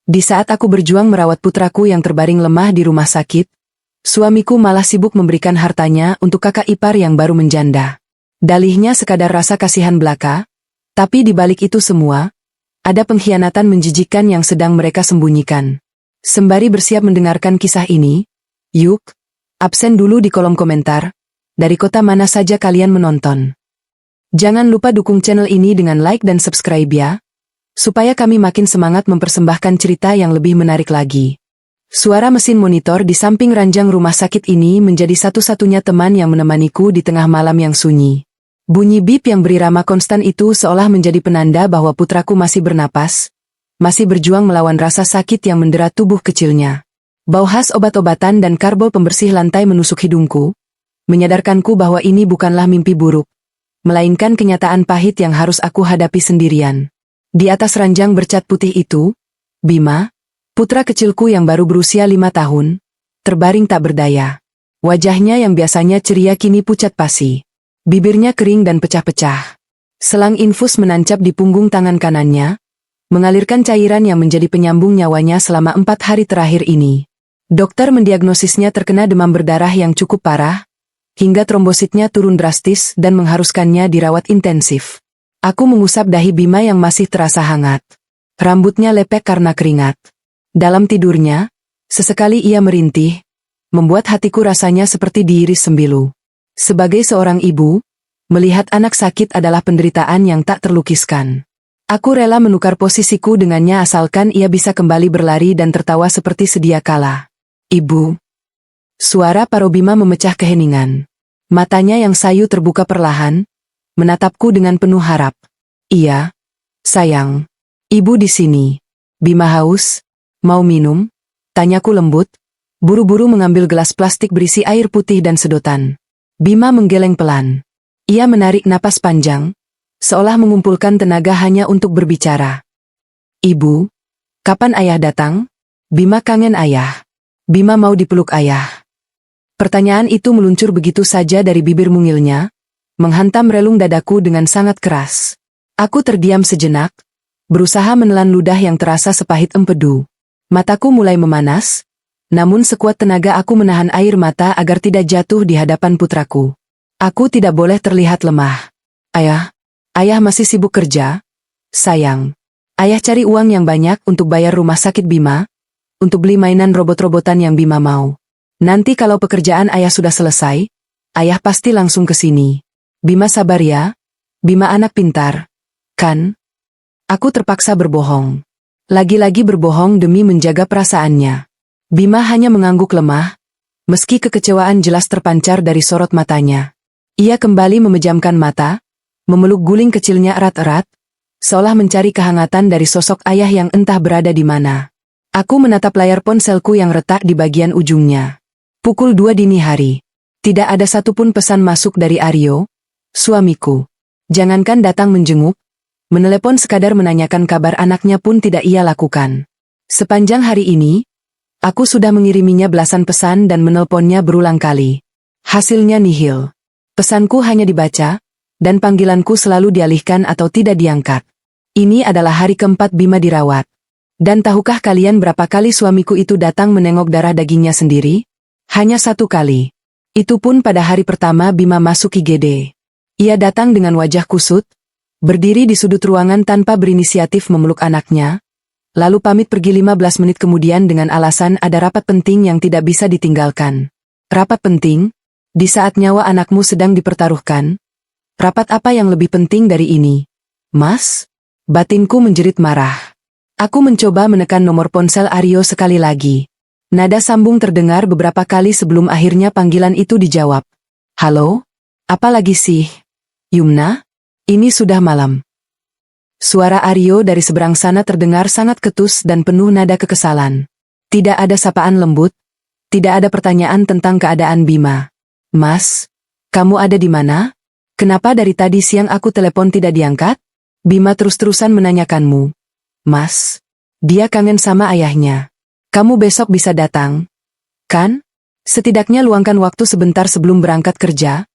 Di saat aku berjuang merawat putraku yang terbaring lemah di rumah sakit, suamiku malah sibuk memberikan hartanya untuk kakak ipar yang baru menjanda. Dalihnya sekadar rasa kasihan belaka, tapi di balik itu semua, ada pengkhianatan menjijikkan yang sedang mereka sembunyikan. Sembari bersiap mendengarkan kisah ini, yuk, absen dulu di kolom komentar, dari kota mana saja kalian menonton. Jangan lupa dukung channel ini dengan like dan subscribe ya, supaya kami makin semangat mempersembahkan cerita yang lebih menarik lagi. Suara mesin monitor di samping ranjang rumah sakit ini menjadi satu-satunya teman yang menemaniku di tengah malam yang sunyi. Bunyi bip yang berirama konstan itu seolah menjadi penanda bahwa putraku masih bernapas, masih berjuang melawan rasa sakit yang mendera tubuh kecilnya. Bau khas obat-obatan dan karbol pembersih lantai menusuk hidungku, menyadarkanku bahwa ini bukanlah mimpi buruk, melainkan kenyataan pahit yang harus aku hadapi sendirian. Di atas ranjang bercat putih itu, Bima, putra kecilku yang baru berusia 5 tahun, terbaring tak berdaya. Wajahnya yang biasanya ceria kini pucat pasi. Bibirnya kering dan pecah-pecah. Selang infus menancap di punggung tangan kanannya, mengalirkan cairan yang menjadi penyambung nyawanya selama 4 hari terakhir ini. Dokter mendiagnosisnya terkena demam berdarah yang cukup parah, hingga trombositnya turun drastis dan mengharuskannya dirawat intensif. Aku mengusap dahi Bima yang masih terasa hangat. Rambutnya lepek karena keringat. Dalam tidurnya, sesekali ia merintih, membuat hatiku rasanya seperti diiris sembilu. Sebagai seorang ibu, melihat anak sakit adalah penderitaan yang tak terlukiskan. Aku rela menukar posisiku dengannya asalkan ia bisa kembali berlari dan tertawa seperti sedia kala. Ibu. Suara Paro Bima memecah keheningan. Matanya yang sayu terbuka perlahan, menatapku dengan penuh harap. Iya, sayang. Ibu di sini. Bima haus? Mau minum? Tanyaku lembut, buru-buru mengambil gelas plastik berisi air putih dan sedotan. Bima menggeleng pelan. Ia menarik napas panjang, seolah mengumpulkan tenaga hanya untuk berbicara. Ibu, kapan ayah datang? Bima kangen ayah. Bima mau dipeluk ayah. Pertanyaan itu meluncur begitu saja dari bibir mungilnya, menghantam relung dadaku dengan sangat keras. Aku terdiam sejenak, berusaha menelan ludah yang terasa sepahit empedu. Mataku mulai memanas, namun sekuat tenaga aku menahan air mata agar tidak jatuh di hadapan putraku. Aku tidak boleh terlihat lemah. Ayah masih sibuk kerja? Sayang. Ayah cari uang yang banyak untuk bayar rumah sakit Bima, untuk beli mainan robot-robotan yang Bima mau. Nanti kalau pekerjaan ayah sudah selesai, ayah pasti langsung ke sini. Bima sabar ya, Bima anak pintar, kan? Aku terpaksa berbohong. Lagi-lagi berbohong demi menjaga perasaannya. Bima hanya mengangguk lemah, meski kekecewaan jelas terpancar dari sorot matanya. Ia kembali memejamkan mata, memeluk guling kecilnya erat-erat, seolah mencari kehangatan dari sosok ayah yang entah berada di mana. Aku menatap layar ponselku yang retak di bagian ujungnya. Pukul 2 dini hari. Tidak ada satupun pesan masuk dari Aryo, suamiku. Jangankan datang menjenguk, menelepon sekadar menanyakan kabar anaknya pun tidak ia lakukan. Sepanjang hari ini, aku sudah mengiriminya belasan pesan dan menelponnya berulang kali. Hasilnya nihil. Pesanku hanya dibaca, dan panggilanku selalu dialihkan atau tidak diangkat. Ini adalah hari keempat Bima dirawat. Dan tahukah kalian berapa kali suamiku itu datang menengok darah dagingnya sendiri? Hanya 1 kali. Itu pun pada hari pertama Bima masuk IGD. Ia datang dengan wajah kusut, berdiri di sudut ruangan tanpa berinisiatif memeluk anaknya, lalu pamit pergi 15 menit kemudian dengan alasan ada rapat penting yang tidak bisa ditinggalkan. Rapat penting? Di saat nyawa anakmu sedang dipertaruhkan? Rapat apa yang lebih penting dari ini? Mas? Batinku menjerit marah. Aku mencoba menekan nomor ponsel Aryo sekali lagi. Nada sambung terdengar beberapa kali sebelum akhirnya panggilan itu dijawab. Halo? Apa lagi sih? Yumna? Ini sudah malam. Suara Aryo dari seberang sana terdengar sangat ketus dan penuh nada kekesalan. Tidak ada sapaan lembut, tidak ada pertanyaan tentang keadaan Bima. Mas, kamu ada di mana? Kenapa dari tadi siang aku telepon tidak diangkat? Bima terus-terusan menanyakanmu. Mas, dia kangen sama ayahnya. Kamu besok bisa datang, kan? Setidaknya luangkan waktu sebentar sebelum berangkat kerja.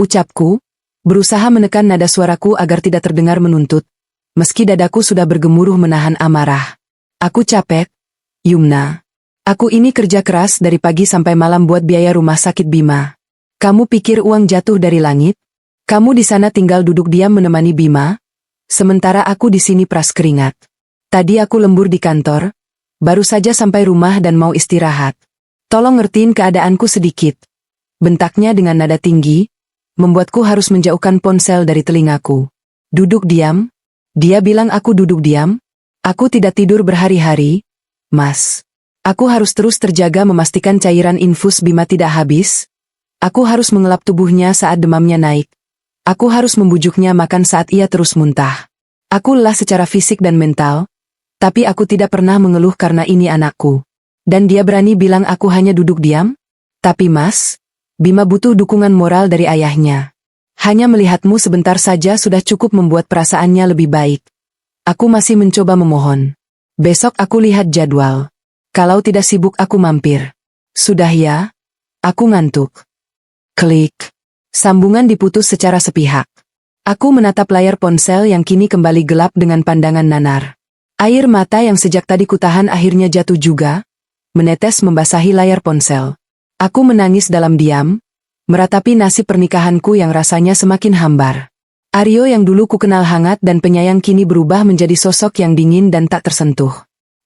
Ucapku, berusaha menekan nada suaraku agar tidak terdengar menuntut, meski dadaku sudah bergemuruh menahan amarah. Aku capek, Yumna. Aku ini kerja keras dari pagi sampai malam buat biaya rumah sakit Bima. Kamu pikir uang jatuh dari langit? Kamu di sana tinggal duduk diam menemani Bima, sementara aku di sini peras keringat. Tadi aku lembur di kantor, baru saja sampai rumah dan mau istirahat. Tolong ngertiin keadaanku sedikit. Bentaknya dengan nada tinggi, membuatku harus menjauhkan ponsel dari telingaku. Duduk diam? Dia bilang aku duduk diam? Aku tidak tidur berhari-hari, Mas. Aku harus terus terjaga memastikan cairan infus Bima tidak habis. Aku harus mengelap tubuhnya saat demamnya naik. Aku harus membujuknya makan saat ia terus muntah. Aku lelah secara fisik dan mental, tapi aku tidak pernah mengeluh karena ini anakku. Dan dia berani bilang aku hanya duduk diam? Tapi Mas, Bima butuh dukungan moral dari ayahnya. Hanya melihatmu sebentar saja sudah cukup membuat perasaannya lebih baik. Aku masih mencoba memohon. Besok aku lihat jadwal. Kalau tidak sibuk aku mampir. Sudah ya? Aku ngantuk. Klik. Sambungan diputus secara sepihak. Aku menatap layar ponsel yang kini kembali gelap dengan pandangan nanar. Air mata yang sejak tadi kutahan akhirnya jatuh juga, menetes membasahi layar ponsel. Aku menangis dalam diam, meratapi nasib pernikahanku yang rasanya semakin hambar. Aryo yang dulu ku kenal hangat dan penyayang kini berubah menjadi sosok yang dingin dan tak tersentuh.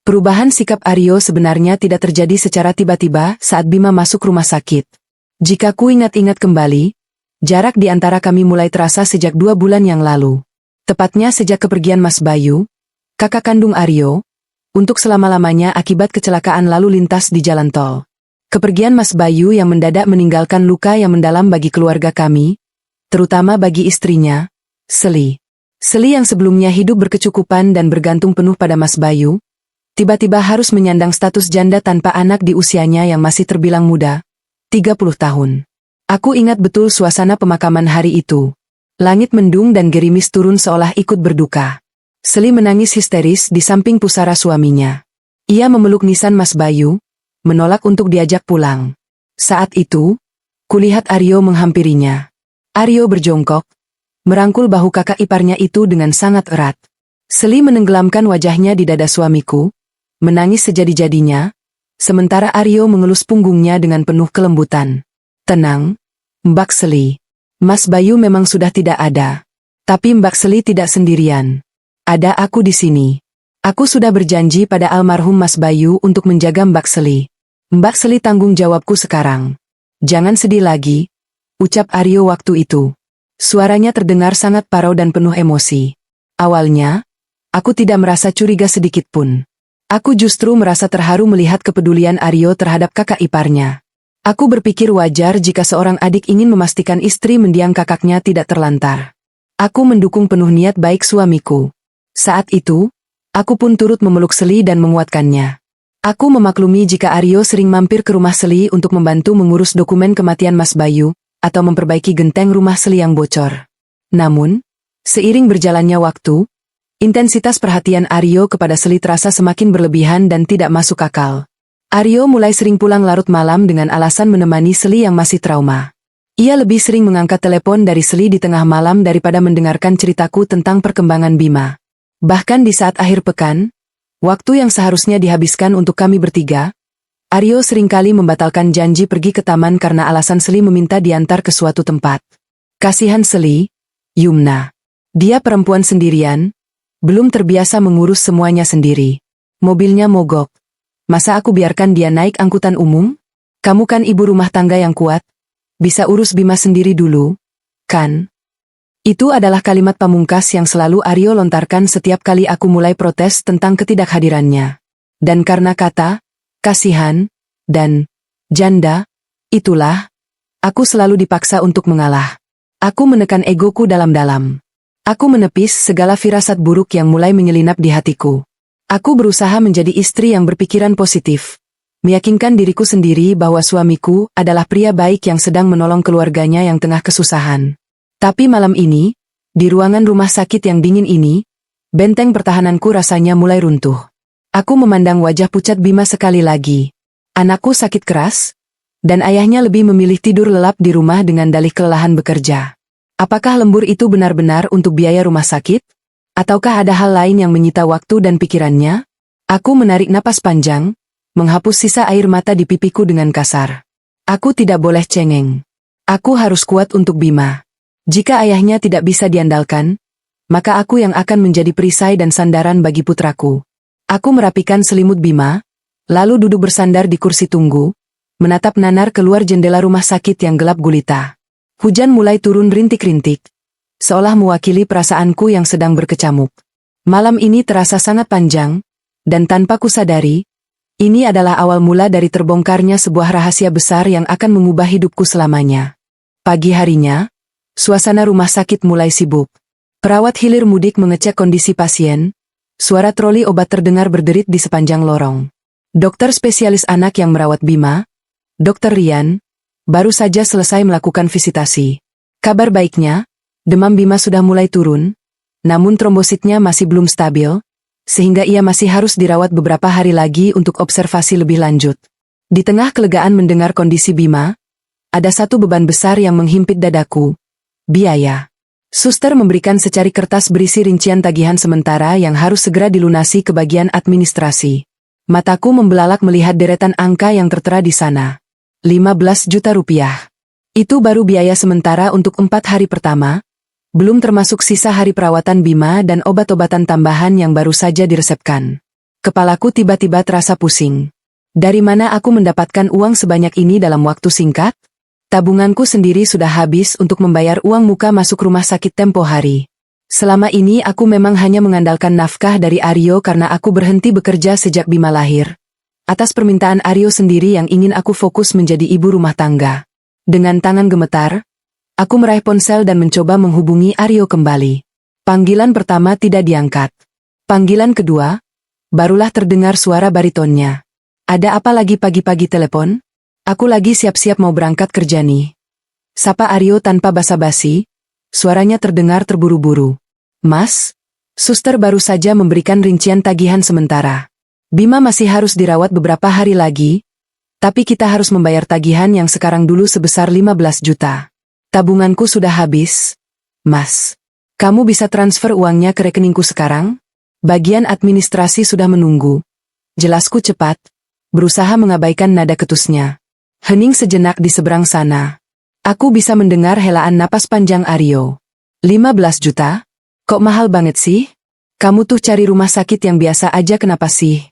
Perubahan sikap Aryo sebenarnya tidak terjadi secara tiba-tiba saat Bima masuk rumah sakit. Jika ku ingat-ingat kembali, jarak di antara kami mulai terasa sejak 2 bulan yang lalu. Tepatnya sejak kepergian Mas Bayu, kakak kandung Aryo, untuk selama-lamanya akibat kecelakaan lalu lintas di jalan tol. Kepergian Mas Bayu yang mendadak meninggalkan luka yang mendalam bagi keluarga kami, terutama bagi istrinya, Seli. Seli yang sebelumnya hidup berkecukupan dan bergantung penuh pada Mas Bayu, tiba-tiba harus menyandang status janda tanpa anak di usianya yang masih terbilang muda, 30 tahun. Aku ingat betul suasana pemakaman hari itu. Langit mendung dan gerimis turun seolah ikut berduka. Seli menangis histeris di samping pusara suaminya. Ia memeluk nisan Mas Bayu, menolak untuk diajak pulang. Saat itu, kulihat Aryo menghampirinya. Aryo berjongkok, merangkul bahu kakak iparnya itu dengan sangat erat. Seli menenggelamkan wajahnya di dada suamiku, menangis sejadi-jadinya, sementara Aryo mengelus punggungnya dengan penuh kelembutan. Tenang, Mbak Seli. Mas Bayu memang sudah tidak ada. Tapi Mbak Seli tidak sendirian. Ada aku di sini. Aku sudah berjanji pada almarhum Mas Bayu untuk menjaga Mbak Seli. Mbak Seli tanggung jawabku sekarang. Jangan sedih lagi, ucap Aryo waktu itu. Suaranya terdengar sangat parau dan penuh emosi. Awalnya, aku tidak merasa curiga sedikit pun. Aku justru merasa terharu melihat kepedulian Aryo terhadap kakak iparnya. Aku berpikir wajar jika seorang adik ingin memastikan istri mendiang kakaknya tidak terlantar. Aku mendukung penuh niat baik suamiku. Saat itu, aku pun turut memeluk Seli dan menguatkannya. Aku memaklumi jika Aryo sering mampir ke rumah Seli untuk membantu mengurus dokumen kematian Mas Bayu, atau memperbaiki genteng rumah Seli yang bocor. Namun, seiring berjalannya waktu, intensitas perhatian Aryo kepada Seli terasa semakin berlebihan dan tidak masuk akal. Aryo mulai sering pulang larut malam dengan alasan menemani Seli yang masih trauma. Ia lebih sering mengangkat telepon dari Seli di tengah malam daripada mendengarkan ceritaku tentang perkembangan Bima. Bahkan di saat akhir pekan, waktu yang seharusnya dihabiskan untuk kami bertiga, Aryo seringkali membatalkan janji pergi ke taman karena alasan Seli meminta diantar ke suatu tempat. Kasihan Seli, Yumna. Dia perempuan sendirian, belum terbiasa mengurus semuanya sendiri. Mobilnya mogok. Masa aku biarkan dia naik angkutan umum? Kamu kan ibu rumah tangga yang kuat. Bisa urus Bima sendiri dulu, kan? Itu adalah kalimat pamungkas yang selalu Aryo lontarkan setiap kali aku mulai protes tentang ketidakhadirannya. Dan karena kata, kasihan, dan janda, itulah, aku selalu dipaksa untuk mengalah. Aku menekan egoku dalam-dalam. Aku menepis segala firasat buruk yang mulai menyelinap di hatiku. Aku berusaha menjadi istri yang berpikiran positif. Meyakinkan diriku sendiri bahwa suamiku adalah pria baik yang sedang menolong keluarganya yang tengah kesusahan. Tapi malam ini, di ruangan rumah sakit yang dingin ini, benteng pertahananku rasanya mulai runtuh. Aku memandang wajah pucat Bima sekali lagi. Anakku sakit keras, dan ayahnya lebih memilih tidur lelap di rumah dengan dalih kelelahan bekerja. Apakah lembur itu benar-benar untuk biaya rumah sakit? Ataukah ada hal lain yang menyita waktu dan pikirannya? Aku menarik napas panjang, menghapus sisa air mata di pipiku dengan kasar. Aku tidak boleh cengeng. Aku harus kuat untuk Bima. Jika ayahnya tidak bisa diandalkan, maka aku yang akan menjadi perisai dan sandaran bagi putraku. Aku merapikan selimut Bima, lalu duduk bersandar di kursi tunggu, menatap nanar keluar jendela rumah sakit yang gelap gulita. Hujan mulai turun rintik-rintik, seolah mewakili perasaanku yang sedang berkecamuk. Malam ini terasa sangat panjang, dan tanpa kusadari, ini adalah awal mula dari terbongkarnya sebuah rahasia besar yang akan mengubah hidupku selamanya. Pagi harinya, suasana rumah sakit mulai sibuk. Perawat hilir mudik mengecek kondisi pasien, suara troli obat terdengar berderit di sepanjang lorong. Dokter spesialis anak yang merawat Bima, Dr. Rian, baru saja selesai melakukan visitasi. Kabar baiknya, demam Bima sudah mulai turun, namun trombositnya masih belum stabil, sehingga ia masih harus dirawat beberapa hari lagi untuk observasi lebih lanjut. Di tengah kelegaan mendengar kondisi Bima, ada satu beban besar yang menghimpit dadaku, biaya. Suster memberikan secari kertas berisi rincian tagihan sementara yang harus segera dilunasi ke bagian administrasi. Mataku membelalak melihat deretan angka yang tertera di sana. 15 juta rupiah. Itu baru biaya sementara untuk 4 hari pertama, belum termasuk sisa hari perawatan Bima dan obat-obatan tambahan yang baru saja diresepkan. Kepalaku tiba-tiba terasa pusing. Dari mana aku mendapatkan uang sebanyak ini dalam waktu singkat? Tabunganku sendiri sudah habis untuk membayar uang muka masuk rumah sakit tempo hari. Selama ini aku memang hanya mengandalkan nafkah dari Aryo karena aku berhenti bekerja sejak Bima lahir. Atas permintaan Aryo sendiri yang ingin aku fokus menjadi ibu rumah tangga. Dengan tangan gemetar, aku meraih ponsel dan mencoba menghubungi Aryo kembali. Panggilan pertama tidak diangkat. Panggilan kedua, barulah terdengar suara baritonnya. Ada apa lagi pagi-pagi telepon? Aku lagi siap-siap mau berangkat kerja nih. Sapa Aryo tanpa basa-basi, suaranya terdengar terburu-buru. Mas, suster baru saja memberikan rincian tagihan sementara. Bima masih harus dirawat beberapa hari lagi, tapi kita harus membayar tagihan yang sekarang dulu sebesar 15 juta. Tabunganku sudah habis. Mas, kamu bisa transfer uangnya ke rekeningku sekarang? Bagian administrasi sudah menunggu. Jelasku cepat, berusaha mengabaikan nada ketusnya. Hening sejenak di seberang sana. Aku bisa mendengar helaan napas panjang Aryo. 15 juta? Kok mahal banget sih? Kamu tuh cari rumah sakit yang biasa aja kenapa sih?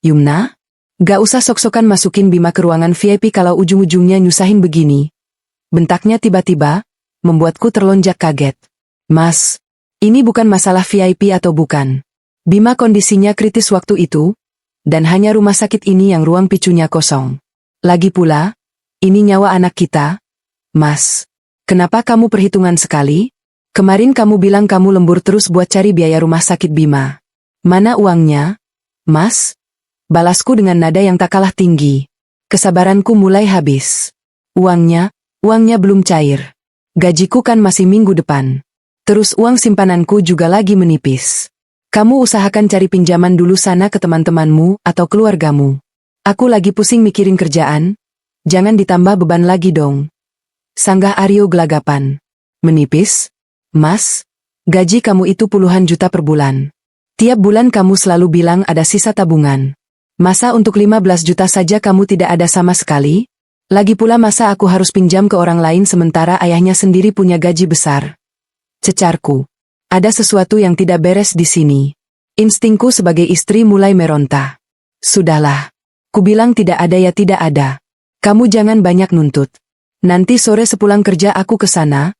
Yumna? Gak usah sok-sokan masukin Bima ke ruangan VIP kalau ujung-ujungnya nyusahin begini. Bentaknya tiba-tiba, membuatku terlonjak kaget. Mas, ini bukan masalah VIP atau bukan. Bima kondisinya kritis waktu itu, dan hanya rumah sakit ini yang ruang picunya kosong. Lagi pula, ini nyawa anak kita. Mas, kenapa kamu perhitungan sekali? Kemarin kamu bilang kamu lembur terus buat cari biaya rumah sakit Bima. Mana uangnya? Mas? Balasku dengan nada yang tak kalah tinggi. Kesabaranku mulai habis. Uangnya belum cair. Gajiku kan masih minggu depan. Terus uang simpananku juga lagi menipis. Kamu usahakan cari pinjaman dulu sana ke teman-temanmu atau keluargamu. Aku lagi pusing mikirin kerjaan, jangan ditambah beban lagi dong. Sanggah Aryo gelagapan. Menipis? Mas, gaji kamu itu puluhan juta per bulan. Tiap bulan kamu selalu bilang ada sisa tabungan. Masa untuk 15 juta saja kamu tidak ada sama sekali? Lagi pula masa aku harus pinjam ke orang lain sementara ayahnya sendiri punya gaji besar? Cecarku. Ada sesuatu yang tidak beres di sini. Instingku sebagai istri mulai meronta. Sudahlah. Kubilang tidak ada ya tidak ada. Kamu jangan banyak nuntut. Nanti sore sepulang kerja aku ke sana,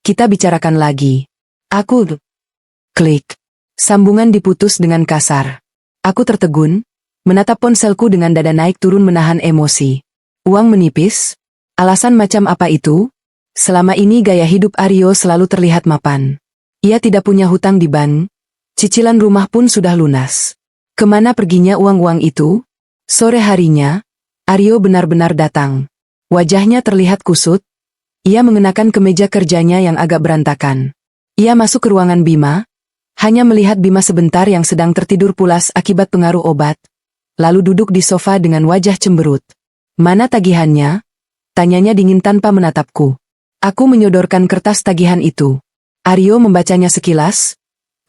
kita bicarakan lagi. Aku... Klik. Sambungan diputus dengan kasar. Aku tertegun, menatap ponselku dengan dada naik turun menahan emosi. Uang menipis? Alasan macam apa itu? Selama ini gaya hidup Aryo selalu terlihat mapan. Ia tidak punya hutang di bank, cicilan rumah pun sudah lunas. Kemana perginya uang-uang itu? Sore harinya, Aryo benar-benar datang. Wajahnya terlihat kusut. Ia mengenakan kemeja kerjanya yang agak berantakan. Ia masuk ke ruangan Bima, hanya melihat Bima sebentar yang sedang tertidur pulas akibat pengaruh obat, lalu duduk di sofa dengan wajah cemberut. Mana tagihannya? Tanyanya dingin tanpa menatapku. Aku menyodorkan kertas tagihan itu. Aryo membacanya sekilas,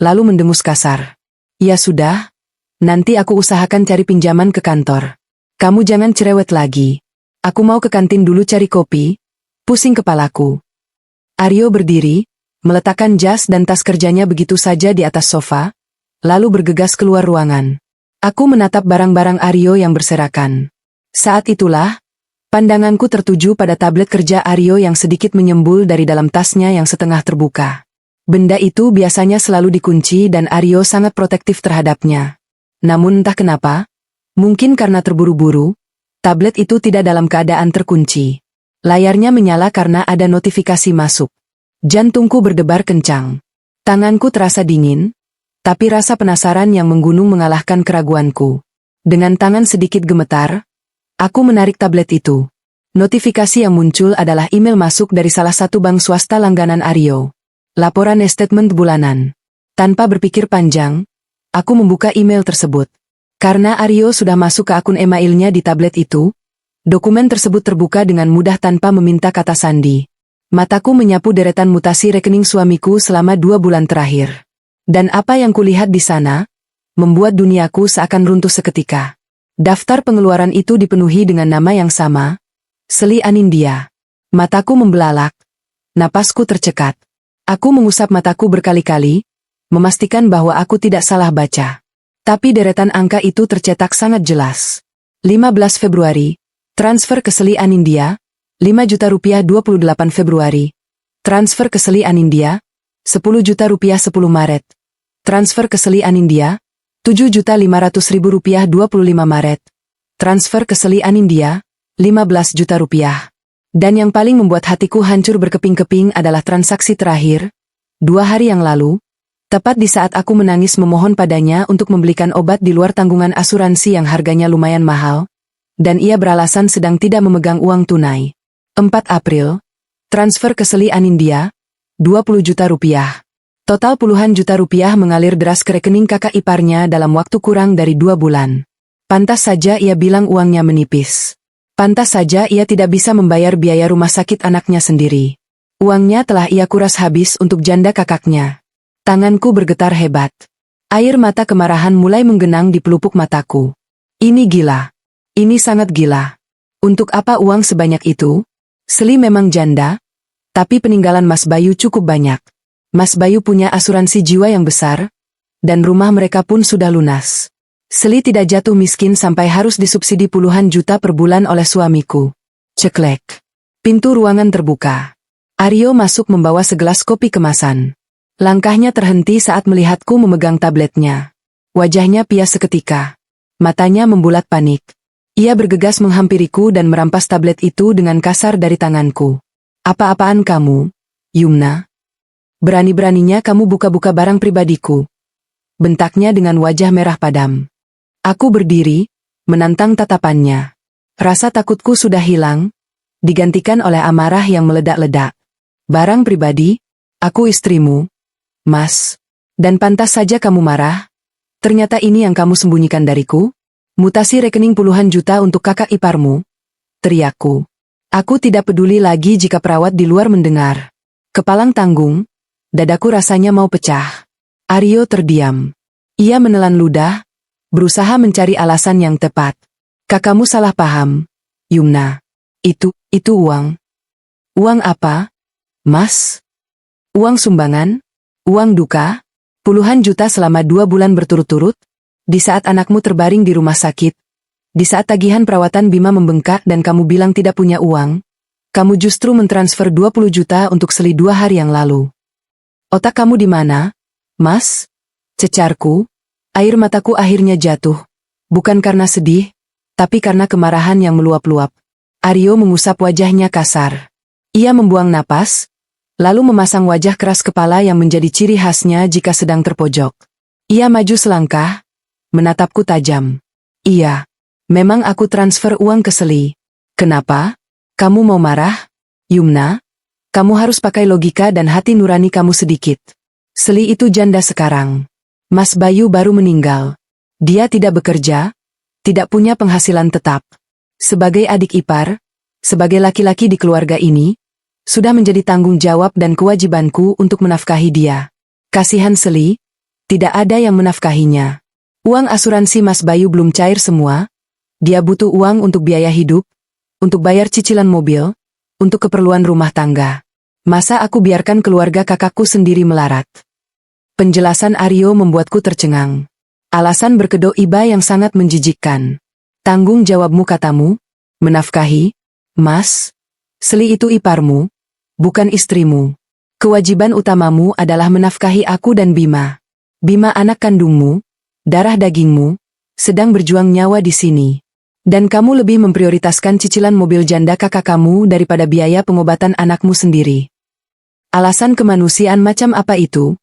lalu mendengus kasar. Ya sudah, Nanti aku usahakan cari pinjaman ke kantor. Kamu jangan cerewet lagi. Aku mau ke kantin dulu cari kopi. Pusing kepalaku. Aryo berdiri, meletakkan jas dan tas kerjanya begitu saja di atas sofa, lalu bergegas keluar ruangan. Aku menatap barang-barang Aryo yang berserakan. Saat itulah, pandanganku tertuju pada tablet kerja Aryo yang sedikit menyembul dari dalam tasnya yang setengah terbuka. Benda itu biasanya selalu dikunci dan Aryo sangat protektif terhadapnya. Namun entah kenapa, mungkin karena terburu-buru, tablet itu tidak dalam keadaan terkunci. Layarnya menyala karena ada notifikasi masuk. Jantungku berdebar kencang. Tanganku terasa dingin, tapi rasa penasaran yang menggunung mengalahkan keraguanku. Dengan tangan sedikit gemetar, aku menarik tablet itu. Notifikasi yang muncul adalah email masuk dari salah satu bank swasta langganan Aryo. Laporan statement bulanan. Tanpa berpikir panjang, aku membuka email tersebut. Karena Aryo sudah masuk ke akun emailnya di tablet itu, dokumen tersebut terbuka dengan mudah tanpa meminta kata sandi. Mataku menyapu deretan mutasi rekening suamiku selama 2 bulan terakhir. Dan apa yang kulihat di sana, membuat duniaku seakan runtuh seketika. Daftar pengeluaran itu dipenuhi dengan nama yang sama, Seli Anindya. Mataku membelalak, napasku tercekat. Aku mengusap mataku berkali-kali, memastikan bahwa aku tidak salah baca. Tapi deretan angka itu tercetak sangat jelas. 15 Februari, transfer ke Seli Anindya, 5 juta rupiah 28 Februari. Transfer ke Seli Anindya, 10 juta rupiah 10 Maret. Transfer ke Seli Anindya, 7.500.000 rupiah 25 Maret. Transfer ke Seli Anindya, 15 juta rupiah. Dan yang paling membuat hatiku hancur berkeping-keping adalah transaksi terakhir, 2 hari yang lalu, tepat di saat aku menangis memohon padanya untuk membelikan obat di luar tanggungan asuransi yang harganya lumayan mahal, dan ia beralasan sedang tidak memegang uang tunai. 4 April, transfer ke Seli Anindya, 20 juta rupiah. Total puluhan juta rupiah mengalir deras ke rekening kakak iparnya dalam waktu kurang dari 2 bulan. Pantas saja ia bilang uangnya menipis. Pantas saja ia tidak bisa membayar biaya rumah sakit anaknya sendiri. Uangnya telah ia kuras habis untuk janda kakaknya. Tanganku bergetar hebat. Air mata kemarahan mulai menggenang di pelupuk mataku. Ini gila. Ini sangat gila. Untuk apa uang sebanyak itu? Seli memang janda, tapi peninggalan Mas Bayu cukup banyak. Mas Bayu punya asuransi jiwa yang besar, dan rumah mereka pun sudah lunas. Seli tidak jatuh miskin sampai harus disubsidi puluhan juta per bulan oleh suamiku. Ceklek. Pintu ruangan terbuka. Aryo masuk membawa segelas kopi kemasan. Langkahnya terhenti saat melihatku memegang tabletnya. Wajahnya pias seketika. Matanya membulat panik. Ia bergegas menghampiriku dan merampas tablet itu dengan kasar dari tanganku. Apa-apaan kamu, Yumna? Berani-beraninya kamu buka-buka barang pribadiku. Bentaknya dengan wajah merah padam. Aku berdiri, menantang tatapannya. Rasa takutku sudah hilang, digantikan oleh amarah yang meledak-ledak. Barang pribadi? Aku istrimu, Mas. Dan pantas saja kamu marah. Ternyata ini yang kamu sembunyikan dariku? Mutasi rekening puluhan juta untuk kakak iparmu. Teriakku. Aku tidak peduli lagi jika perawat di luar mendengar. Kepalang tanggung. Dadaku rasanya mau pecah. Aryo terdiam. Ia menelan ludah, berusaha mencari alasan yang tepat. Kakakmu salah paham, Yumna. Itu uang. Uang apa, Mas? Uang sumbangan? Uang duka? Puluhan juta selama 2 bulan berturut-turut? Di saat anakmu terbaring di rumah sakit? Di saat tagihan perawatan Bima membengkak dan kamu bilang tidak punya uang? Kamu justru mentransfer 20 juta untuk Seli 2 hari yang lalu. Otak kamu di mana, Mas? Cecarku. Air mataku akhirnya jatuh. Bukan karena sedih, tapi karena kemarahan yang meluap-luap. Aryo mengusap wajahnya kasar. Ia membuang napas, lalu memasang wajah keras kepala yang menjadi ciri khasnya jika sedang terpojok. Ia maju selangkah, menatapku tajam. Iya, memang aku transfer uang ke Seli. Kenapa? Kamu mau marah, Yumna? Kamu harus pakai logika dan hati nurani kamu sedikit. Seli itu janda sekarang. Mas Bayu baru meninggal. Dia tidak bekerja, tidak punya penghasilan tetap. Sebagai adik ipar, sebagai laki-laki di keluarga ini, sudah menjadi tanggung jawab dan kewajibanku untuk menafkahi dia. Kasihan Seli, tidak ada yang menafkahinya. Uang asuransi Mas Bayu belum cair semua. Dia butuh uang untuk biaya hidup, untuk bayar cicilan mobil, untuk keperluan rumah tangga. Masa aku biarkan keluarga kakakku sendiri melarat? Penjelasan Aryo membuatku tercengang. Alasan berkedok iba yang sangat menjijikkan. Tanggung jawabmu katamu, menafkahi, Mas. Seli itu iparmu, bukan istrimu. Kewajiban utamamu adalah menafkahi aku dan Bima. Bima anak kandungmu, darah dagingmu, sedang berjuang nyawa di sini. Dan kamu lebih memprioritaskan cicilan mobil janda kakak kamu daripada biaya pengobatan anakmu sendiri. Alasan kemanusiaan macam apa itu?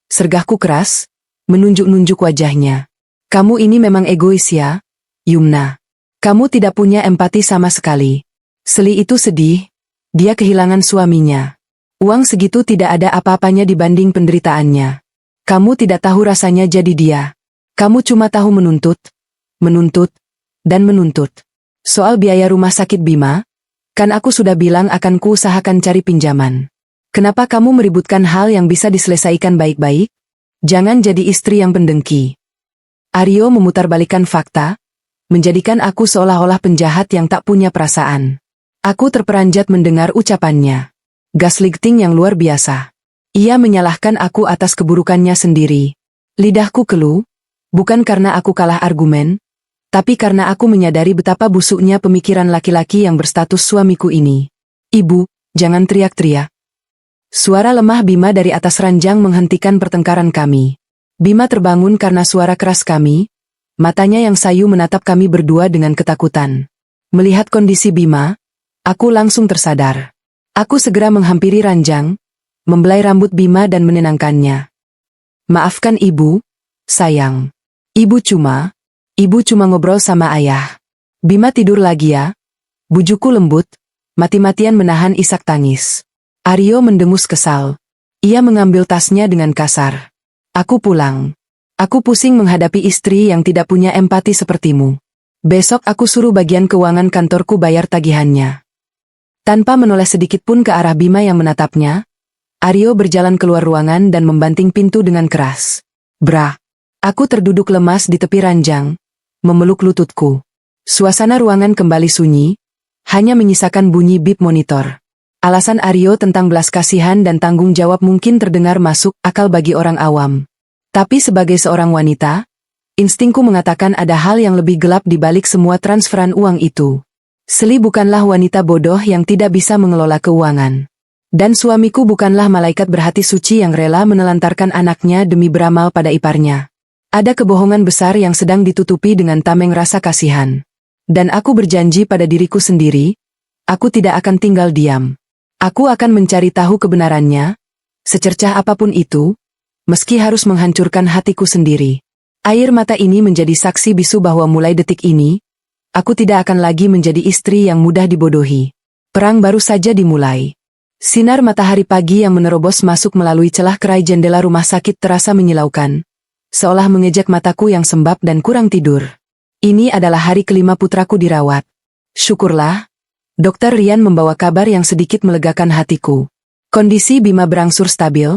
Sergahku keras, menunjuk-nunjuk wajahnya. Kamu ini memang egois ya, Yumna. Kamu tidak punya empati sama sekali. Seli itu sedih, dia kehilangan suaminya. Uang segitu tidak ada apa-apanya dibanding penderitaannya. Kamu tidak tahu rasanya jadi dia. Kamu cuma tahu menuntut, dan menuntut. Soal biaya rumah sakit Bima, kan aku sudah bilang akan kuusahakan cari pinjaman. Kenapa kamu meributkan hal yang bisa diselesaikan baik-baik? Jangan jadi istri yang pendengki. Aryo memutarbalikkan fakta, menjadikan aku seolah-olah penjahat yang tak punya perasaan. Aku terperanjat mendengar ucapannya. Gaslighting yang luar biasa. Ia menyalahkan aku atas keburukannya sendiri. Lidahku keluh, bukan karena aku kalah argumen, tapi karena aku menyadari betapa busuknya pemikiran laki-laki yang berstatus suamiku ini. Ibu, jangan teriak-teriak. Suara lemah Bima dari atas ranjang menghentikan pertengkaran kami. Bima terbangun karena suara keras kami, matanya yang sayu menatap kami berdua dengan ketakutan. Melihat kondisi Bima, aku langsung tersadar. Aku segera menghampiri ranjang, membelai rambut Bima dan menenangkannya. Maafkan ibu, sayang. Ibu cuma ngobrol sama ayah. Bima tidur lagi ya? Bujuku lembut, mati-matian menahan isak tangis. Aryo mendengus kesal. Ia mengambil tasnya dengan kasar. Aku pulang. Aku pusing menghadapi istri yang tidak punya empati sepertimu. Besok aku suruh bagian keuangan kantorku bayar tagihannya. Tanpa menoleh sedikit pun ke arah Bima yang menatapnya, Aryo berjalan keluar ruangan dan membanting pintu dengan keras. Brah! Aku terduduk lemas di tepi ranjang, memeluk lututku. Suasana ruangan kembali sunyi, hanya menyisakan bunyi bip monitor. Alasan Aryo tentang belas kasihan dan tanggung jawab mungkin terdengar masuk akal bagi orang awam. Tapi sebagai seorang wanita, instingku mengatakan ada hal yang lebih gelap di balik semua transferan uang itu. Seli bukanlah wanita bodoh yang tidak bisa mengelola keuangan. Dan suamiku bukanlah malaikat berhati suci yang rela menelantarkan anaknya demi beramal pada iparnya. Ada kebohongan besar yang sedang ditutupi dengan tameng rasa kasihan. Dan aku berjanji pada diriku sendiri, aku tidak akan tinggal diam. Aku akan mencari tahu kebenarannya, secercah apapun itu, meski harus menghancurkan hatiku sendiri. Air mata ini menjadi saksi bisu bahwa mulai detik ini, aku tidak akan lagi menjadi istri yang mudah dibodohi. Perang baru saja dimulai. Sinar matahari pagi yang menerobos masuk melalui celah kerai jendela rumah sakit terasa menyilaukan, seolah mengejek mataku yang sembab dan kurang tidur. Ini adalah hari kelima putraku dirawat. Syukurlah. Dokter Rian membawa kabar yang sedikit melegakan hatiku. Kondisi Bima berangsur stabil,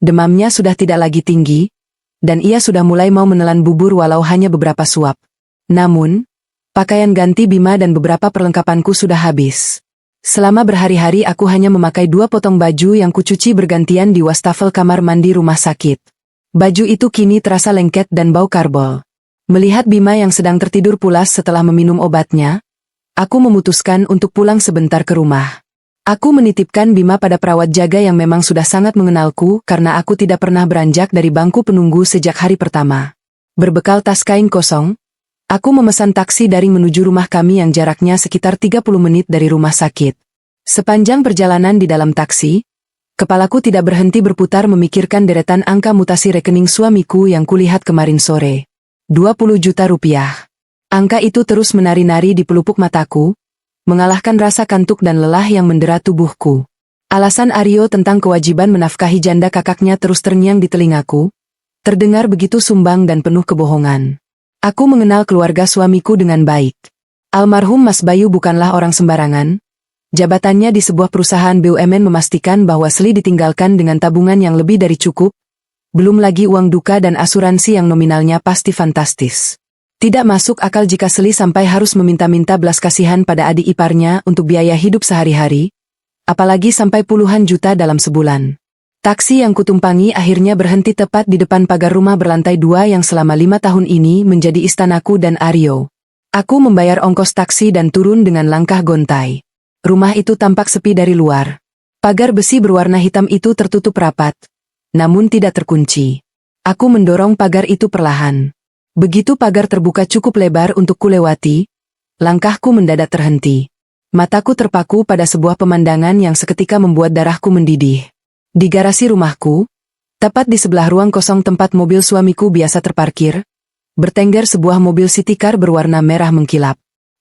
demamnya sudah tidak lagi tinggi, dan ia sudah mulai mau menelan bubur walau hanya beberapa suap. Namun, pakaian ganti Bima dan beberapa perlengkapanku sudah habis. Selama berhari-hari aku hanya memakai 2 potong baju yang kucuci bergantian di wastafel kamar mandi rumah sakit. Baju itu kini terasa lengket dan bau karbol. Melihat Bima yang sedang tertidur pulas setelah meminum obatnya, aku memutuskan untuk pulang sebentar ke rumah. Aku menitipkan Bima pada perawat jaga yang memang sudah sangat mengenalku karena aku tidak pernah beranjak dari bangku penunggu sejak hari pertama. Berbekal tas kain kosong, aku memesan taksi daring menuju rumah kami yang jaraknya sekitar 30 menit dari rumah sakit. Sepanjang perjalanan di dalam taksi, kepalaku tidak berhenti berputar memikirkan deretan angka mutasi rekening suamiku yang kulihat kemarin sore. 20 juta rupiah. Angka itu terus menari-nari di pelupuk mataku, mengalahkan rasa kantuk dan lelah yang mendera tubuhku. Alasan Aryo tentang kewajiban menafkahi janda kakaknya terus terngiang di telingaku, terdengar begitu sumbang dan penuh kebohongan. Aku mengenal keluarga suamiku dengan baik. Almarhum Mas Bayu bukanlah orang sembarangan. Jabatannya di sebuah perusahaan BUMN memastikan bahwa Seli ditinggalkan dengan tabungan yang lebih dari cukup, Belum lagi uang duka dan asuransi yang nominalnya pasti fantastis. Tidak masuk akal jika Seli sampai harus meminta-minta belas kasihan pada adik iparnya untuk biaya hidup sehari-hari, apalagi sampai puluhan juta dalam sebulan. Taksi yang kutumpangi akhirnya berhenti tepat di depan pagar rumah berlantai 2 yang selama 5 tahun ini menjadi istanaku dan Aryo. Aku membayar ongkos taksi dan turun dengan langkah gontai. Rumah itu tampak sepi dari luar. Pagar besi berwarna hitam itu tertutup rapat, namun tidak terkunci. Aku mendorong pagar itu perlahan. Begitu pagar terbuka cukup lebar untuk kulewati, langkahku mendadak terhenti. Mataku terpaku pada sebuah pemandangan yang seketika membuat darahku mendidih. Di garasi rumahku, tepat di sebelah ruang kosong tempat mobil suamiku biasa terparkir, bertengger sebuah mobil city car berwarna merah mengkilap.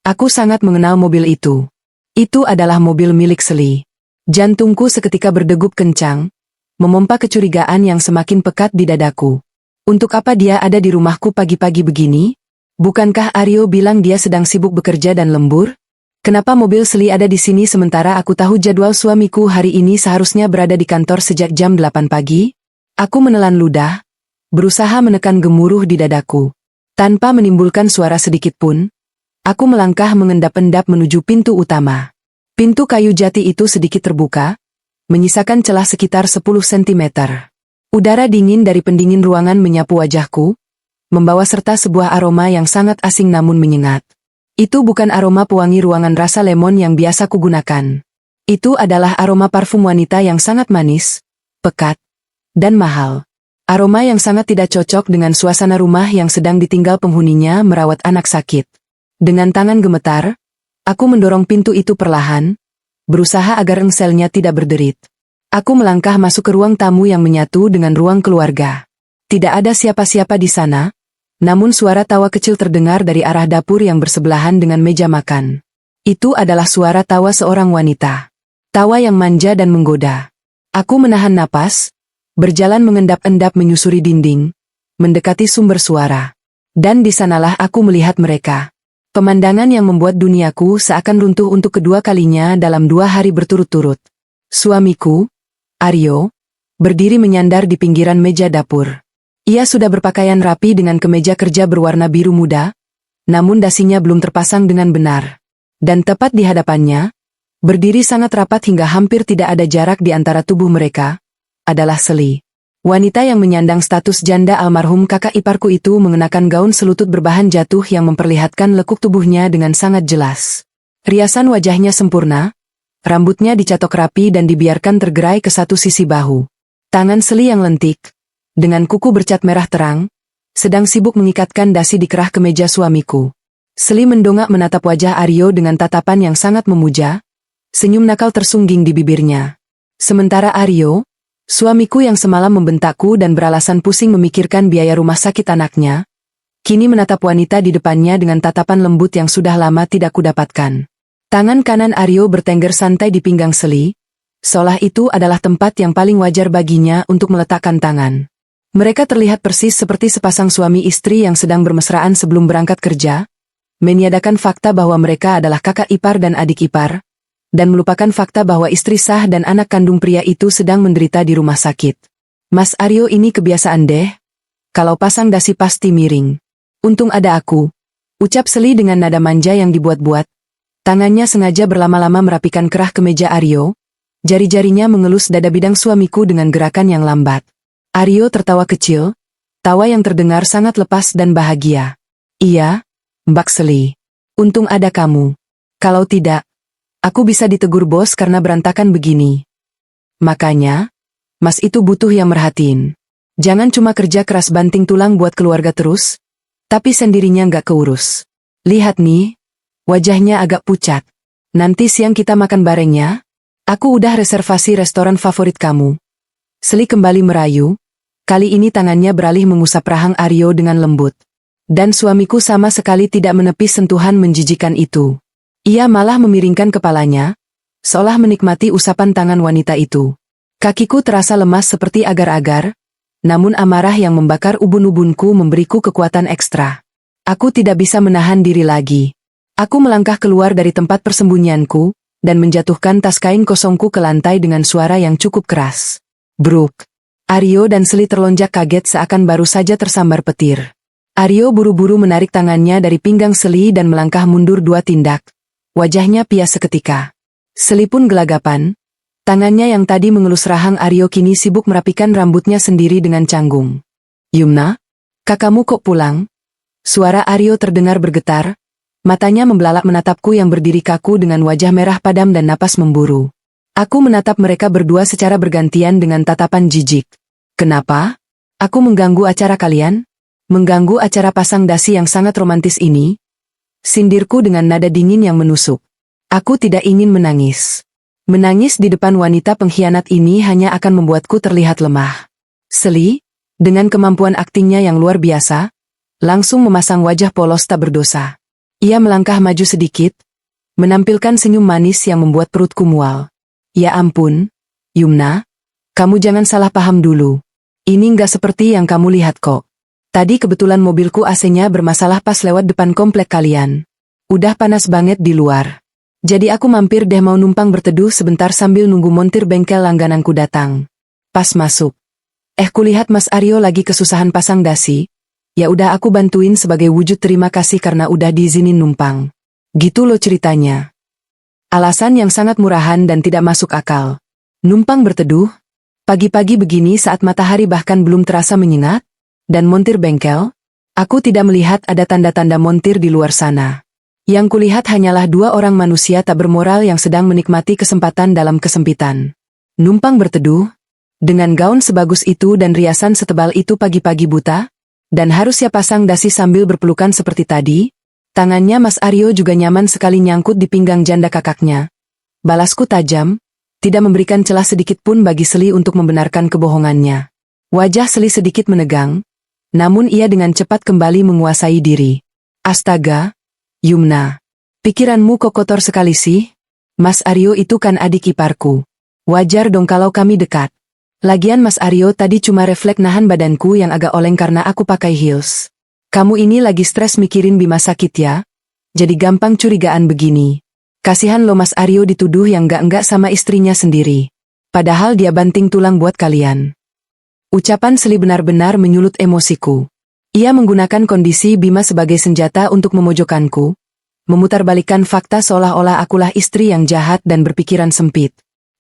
Aku sangat mengenal mobil itu. Itu adalah mobil milik Seli. Jantungku seketika berdegup kencang, memompa kecurigaan yang semakin pekat di dadaku. Untuk apa dia ada di rumahku pagi-pagi begini? Bukankah Aryo bilang dia sedang sibuk bekerja dan lembur? Kenapa mobil Seli ada di sini sementara aku tahu jadwal suamiku hari ini seharusnya berada di kantor sejak jam 8 pagi? Aku menelan ludah, berusaha menekan gemuruh di dadaku. Tanpa menimbulkan suara sedikit pun, aku melangkah mengendap-endap menuju pintu utama. Pintu kayu jati itu sedikit terbuka, menyisakan celah sekitar 10 cm. Udara dingin dari pendingin ruangan menyapu wajahku, membawa serta sebuah aroma yang sangat asing namun menyengat. Itu bukan aroma pewangi ruangan rasa lemon yang biasa kugunakan. Itu adalah aroma parfum wanita yang sangat manis, pekat, dan mahal. Aroma yang sangat tidak cocok dengan suasana rumah yang sedang ditinggal penghuninya merawat anak sakit. Dengan tangan gemetar, aku mendorong pintu itu perlahan, berusaha agar engselnya tidak berderit. Aku melangkah masuk ke ruang tamu yang menyatu dengan ruang keluarga. Tidak ada siapa-siapa di sana, namun suara tawa kecil terdengar dari arah dapur yang bersebelahan dengan meja makan. Itu adalah suara tawa seorang wanita. Tawa yang manja dan menggoda. Aku menahan napas, berjalan mengendap-endap menyusuri dinding, mendekati sumber suara. Dan di sanalah aku melihat mereka. Pemandangan yang membuat duniaku seakan runtuh untuk kedua kalinya dalam 2 hari berturut-turut. Suamiku, Aryo, berdiri menyandar di pinggiran meja dapur. Ia sudah berpakaian rapi dengan kemeja kerja berwarna biru muda, namun dasinya belum terpasang dengan benar. Dan tepat di hadapannya, berdiri sangat rapat hingga hampir tidak ada jarak di antara tubuh mereka, adalah Seli. Wanita yang menyandang status janda almarhum kakak iparku itu mengenakan gaun selutut berbahan jatuh yang memperlihatkan lekuk tubuhnya dengan sangat jelas. Riasan wajahnya sempurna, rambutnya dicatok rapi dan dibiarkan tergerai ke satu sisi bahu. Tangan Seli yang lentik, dengan kuku bercat merah terang, sedang sibuk mengikatkan dasi di kerah kemeja suamiku. Seli mendongak menatap wajah Aryo dengan tatapan yang sangat memuja, senyum nakal tersungging di bibirnya. Sementara Aryo, suamiku yang semalam membentakku dan beralasan pusing memikirkan biaya rumah sakit anaknya, kini menatap wanita di depannya dengan tatapan lembut yang sudah lama tidak kudapatkan. Tangan kanan Aryo bertengger santai di pinggang Seli, seolah itu adalah tempat yang paling wajar baginya untuk meletakkan tangan. Mereka terlihat persis seperti sepasang suami istri yang sedang bermesraan sebelum berangkat kerja, meniadakan fakta bahwa mereka adalah kakak ipar dan adik ipar, dan melupakan fakta bahwa istri sah dan anak kandung pria itu sedang menderita di rumah sakit. Mas Aryo ini kebiasaan deh, kalau pasang dasi pasti miring. Untung ada aku, ucap Seli dengan nada manja yang dibuat-buat. Tangannya sengaja berlama-lama merapikan kerah kemeja Aryo, jari-jarinya mengelus dada bidang suamiku dengan gerakan yang lambat. Aryo tertawa kecil, tawa yang terdengar sangat lepas dan bahagia. Iya, Mbak Seli. Untung ada kamu. Kalau tidak, aku bisa ditegur bos karena berantakan begini. Makanya, Mas itu butuh yang merhatiin. Jangan cuma kerja keras banting tulang buat keluarga terus, tapi sendirinya nggak keurus. Lihat nih, wajahnya agak pucat. Nanti siang kita makan barengnya. Aku udah reservasi restoran favorit kamu. Seli kembali merayu, kali ini tangannya beralih mengusap rahang Aryo dengan lembut. Dan suamiku sama sekali tidak menepis sentuhan menjijikan itu. Ia malah memiringkan kepalanya, seolah menikmati usapan tangan wanita itu. Kakiku terasa lemas seperti agar-agar, namun amarah yang membakar ubun-ubunku memberiku kekuatan ekstra. Aku tidak bisa menahan diri lagi. Aku melangkah keluar dari tempat persembunyianku, dan menjatuhkan tas kain kosongku ke lantai dengan suara yang cukup keras. Bruk. Aryo dan Seli terlonjak kaget seakan baru saja tersambar petir. Aryo buru-buru menarik tangannya dari pinggang Seli dan melangkah mundur 2 tindak. Wajahnya pias seketika. Seli pun gelagapan. Tangannya yang tadi mengelus rahang Aryo kini sibuk merapikan rambutnya sendiri dengan canggung. "Yumna, kakakmu kok pulang?" Suara Aryo terdengar bergetar. Matanya membelalak menatapku yang berdiri kaku dengan wajah merah padam dan napas memburu. Aku menatap mereka berdua secara bergantian dengan tatapan jijik. "Kenapa? Aku mengganggu acara kalian? Mengganggu acara pasang dasi yang sangat romantis ini?" Sindirku dengan nada dingin yang menusuk. Aku tidak ingin menangis. Menangis di depan wanita pengkhianat ini hanya akan membuatku terlihat lemah. Seli, dengan kemampuan aktingnya yang luar biasa, langsung memasang wajah polos tak berdosa. Ia melangkah maju sedikit, menampilkan senyum manis yang membuat perutku mual. "Ya ampun, Yumna, kamu jangan salah paham dulu. Ini nggak seperti yang kamu lihat kok. Tadi kebetulan mobilku AC-nya bermasalah pas lewat depan komplek kalian. Udah panas banget di luar. Jadi aku mampir deh mau numpang berteduh sebentar sambil nunggu montir bengkel langgananku datang. Pas masuk. Kulihat Mas Aryo lagi kesusahan pasang dasi. Ya udah aku bantuin sebagai wujud terima kasih karena udah diizinin numpang." Gitu loh ceritanya. Alasan yang sangat murahan dan tidak masuk akal. Numpang berteduh? Pagi-pagi begini saat matahari bahkan belum terasa menyengat? Dan montir bengkel? Aku tidak melihat ada tanda-tanda montir di luar sana. Yang kulihat hanyalah 2 orang manusia tak bermoral yang sedang menikmati kesempatan dalam kesempitan. Numpang berteduh? Dengan gaun sebagus itu dan riasan setebal itu pagi-pagi buta? Dan harusnya pasang dasi sambil berpelukan seperti tadi? Tangannya Mas Aryo juga nyaman sekali nyangkut di pinggang janda kakaknya. Balasku tajam, tidak memberikan celah sedikit pun bagi Seli untuk membenarkan kebohongannya. Wajah Seli sedikit menegang, namun ia dengan cepat kembali menguasai diri. "Astaga, Yumna, pikiranmu kok kotor sekali sih? Mas Aryo itu kan adik iparku. Wajar dong kalau kami dekat. Lagian Mas Aryo tadi cuma refleks nahan badanku yang agak oleng karena aku pakai heels. Kamu ini lagi stres mikirin Bima sakit ya? Jadi gampang curigaan begini. Kasihan lo Mas Aryo dituduh yang enggak sama istrinya sendiri. Padahal dia banting tulang buat kalian." Ucapan Seli benar-benar menyulut emosiku. Ia menggunakan kondisi Bima sebagai senjata untuk memojokkanku, memutarbalikkan fakta seolah-olah akulah istri yang jahat dan berpikiran sempit.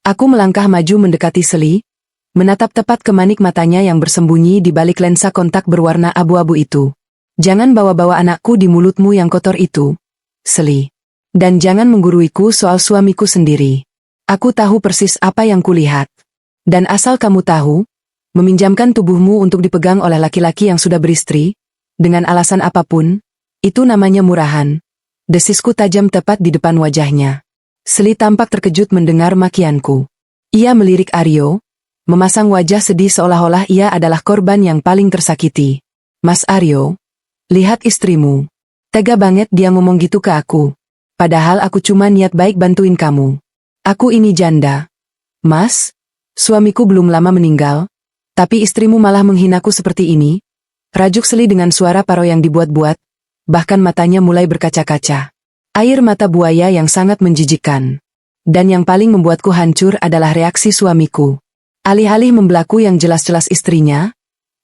Aku melangkah maju mendekati Seli, menatap tepat ke manik matanya yang bersembunyi di balik lensa kontak berwarna abu-abu itu. "Jangan bawa-bawa anakku di mulutmu yang kotor itu, Seli. Dan jangan mengguruiku soal suamiku sendiri. Aku tahu persis apa yang kulihat. Dan asal kamu tahu, meminjamkan tubuhmu untuk dipegang oleh laki-laki yang sudah beristri, dengan alasan apapun, itu namanya murahan." Desisku tajam tepat di depan wajahnya. Seli tampak terkejut mendengar makianku. Ia melirik Aryo, memasang wajah sedih seolah-olah ia adalah korban yang paling tersakiti. "Mas Aryo, lihat istrimu. Tega banget dia ngomong gitu ke aku. Padahal aku cuma niat baik bantuin kamu. Aku ini janda. Mas, suamiku belum lama meninggal, tapi istrimu malah menghinaku seperti ini." Rajuk Seli dengan suara paro yang dibuat-buat, bahkan matanya mulai berkaca-kaca. Air mata buaya yang sangat menjijikkan. Dan yang paling membuatku hancur adalah reaksi suamiku. Alih-alih membelaku yang jelas-jelas istrinya,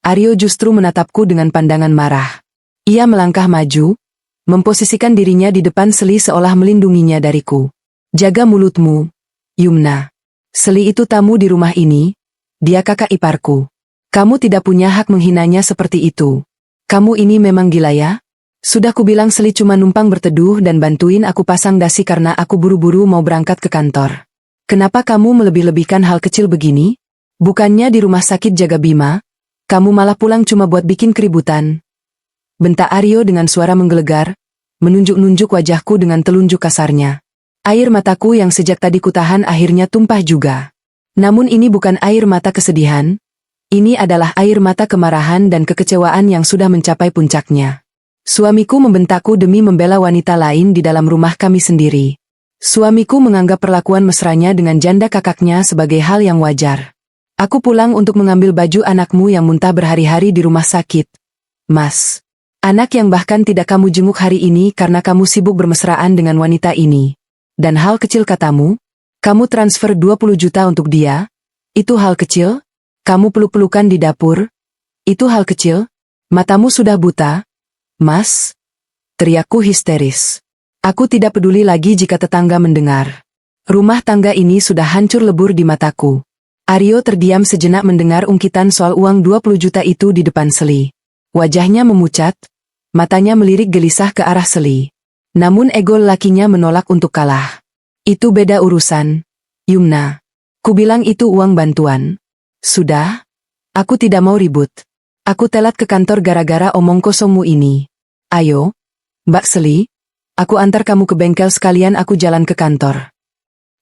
Aryo justru menatapku dengan pandangan marah. Ia melangkah maju, memposisikan dirinya di depan Seli seolah melindunginya dariku. "Jaga mulutmu, Yumna. Seli itu tamu di rumah ini, dia kakak iparku. Kamu tidak punya hak menghinanya seperti itu. Kamu ini memang gila ya? Sudah kubilang Seli cuma numpang berteduh dan bantuin aku pasang dasi karena aku buru-buru mau berangkat ke kantor. Kenapa kamu melebih-lebihkan hal kecil begini? Bukannya di rumah sakit jaga Bima, kamu malah pulang cuma buat bikin keributan." Bentak Aryo dengan suara menggelegar, menunjuk-nunjuk wajahku dengan telunjuk kasarnya. Air mataku yang sejak tadi kutahan akhirnya tumpah juga. Namun ini bukan air mata kesedihan, ini adalah air mata kemarahan dan kekecewaan yang sudah mencapai puncaknya. Suamiku membentakku demi membela wanita lain di dalam rumah kami sendiri. Suamiku menganggap perlakuan mesranya dengan janda kakaknya sebagai hal yang wajar. Aku pulang untuk mengambil baju anakmu yang muntah berhari-hari di rumah sakit. Mas. Anak yang bahkan tidak kamu jenguk hari ini karena kamu sibuk bermesraan dengan wanita ini. Dan hal kecil katamu, kamu transfer 20 juta untuk dia? Itu hal kecil? Kamu peluk-pelukan di dapur? Itu hal kecil? Matamu sudah buta? Mas? Teriakku histeris. Aku tidak peduli lagi jika tetangga mendengar. Rumah tangga ini sudah hancur lebur di mataku. Aryo terdiam sejenak mendengar ungkitan soal uang 20 juta itu di depan Seli. Wajahnya memucat, matanya melirik gelisah ke arah Seli. Namun ego lakinya menolak untuk kalah. Itu beda urusan, Yumna. Kubilang itu uang bantuan. Sudah? Aku tidak mau ribut. Aku telat ke kantor gara-gara omong kosongmu ini. Ayo, Mbak Seli, aku antar kamu ke bengkel sekalian aku jalan ke kantor.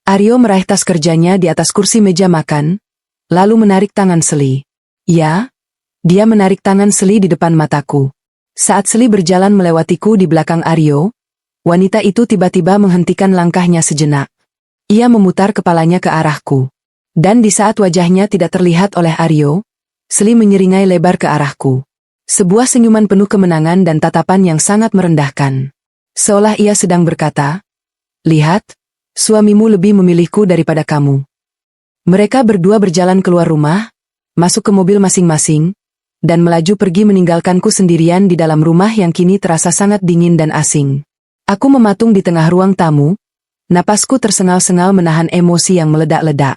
Aryo meraih tas kerjanya di atas kursi meja makan, lalu menarik tangan Seli. Ya, dia menarik tangan Seli di depan mataku. Saat Seli berjalan melewatiku di belakang Aryo, wanita itu tiba-tiba menghentikan langkahnya sejenak. Ia memutar kepalanya ke arahku. Dan di saat wajahnya tidak terlihat oleh Aryo, Seli menyeringai lebar ke arahku. Sebuah senyuman penuh kemenangan dan tatapan yang sangat merendahkan. Seolah ia sedang berkata, "Lihat, suamimu lebih memilihku daripada kamu." Mereka berdua berjalan keluar rumah, masuk ke mobil masing-masing, dan melaju pergi meninggalkanku sendirian di dalam rumah yang kini terasa sangat dingin dan asing. Aku mematung di tengah ruang tamu, napasku tersengal-sengal menahan emosi yang meledak-ledak.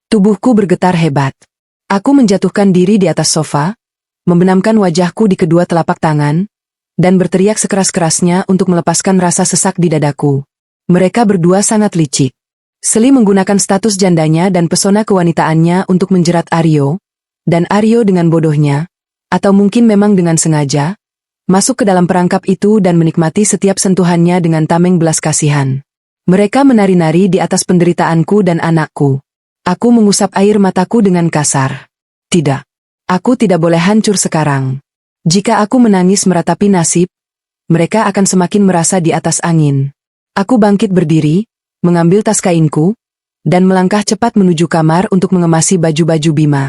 Tubuhku bergetar hebat. Aku menjatuhkan diri di atas sofa, membenamkan wajahku di kedua telapak tangan, dan berteriak sekeras-kerasnya untuk melepaskan rasa sesak di dadaku. Mereka berdua sangat licik. Seli menggunakan status jandanya dan pesona kewanitaannya untuk menjerat Aryo, dan Aryo dengan bodohnya, atau mungkin memang dengan sengaja, masuk ke dalam perangkap itu dan menikmati setiap sentuhannya dengan tameng belas kasihan. Mereka menari-nari di atas penderitaanku dan anakku. Aku mengusap air mataku dengan kasar. Tidak. Aku tidak boleh hancur sekarang. Jika aku menangis meratapi nasib, mereka akan semakin merasa di atas angin. Aku bangkit berdiri, mengambil tas kainku, dan melangkah cepat menuju kamar untuk mengemasi baju-baju Bima.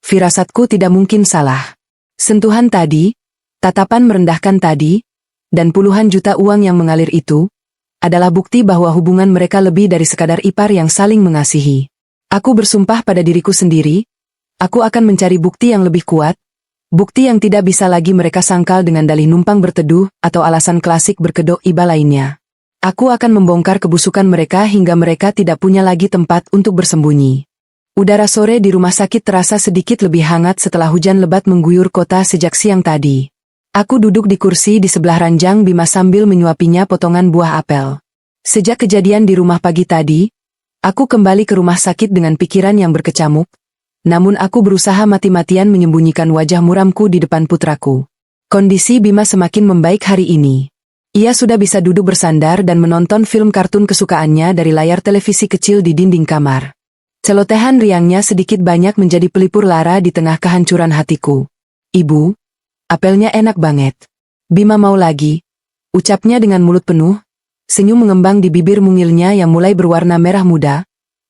Firasatku tidak mungkin salah. Sentuhan tadi, tatapan merendahkan tadi, dan puluhan juta uang yang mengalir itu, adalah bukti bahwa hubungan mereka lebih dari sekadar ipar yang saling mengasihi. Aku bersumpah pada diriku sendiri, aku akan mencari bukti yang lebih kuat, bukti yang tidak bisa lagi mereka sangkal dengan dalih numpang berteduh atau alasan klasik berkedok iba lainnya. Aku akan membongkar kebusukan mereka hingga mereka tidak punya lagi tempat untuk bersembunyi. Udara sore di rumah sakit terasa sedikit lebih hangat setelah hujan lebat mengguyur kota sejak siang tadi. Aku duduk di kursi di sebelah ranjang Bima sambil menyuapinya potongan buah apel. Sejak kejadian di rumah pagi tadi, aku kembali ke rumah sakit dengan pikiran yang berkecamuk, namun aku berusaha mati-matian menyembunyikan wajah muramku di depan putraku. Kondisi Bima semakin membaik hari ini. Ia sudah bisa duduk bersandar dan menonton film kartun kesukaannya dari layar televisi kecil di dinding kamar. Celotehan riangnya sedikit banyak menjadi pelipur lara di tengah kehancuran hatiku. "Ibu, apelnya enak banget." "Bima mau lagi," ucapnya dengan mulut penuh, senyum mengembang di bibir mungilnya yang mulai berwarna merah muda,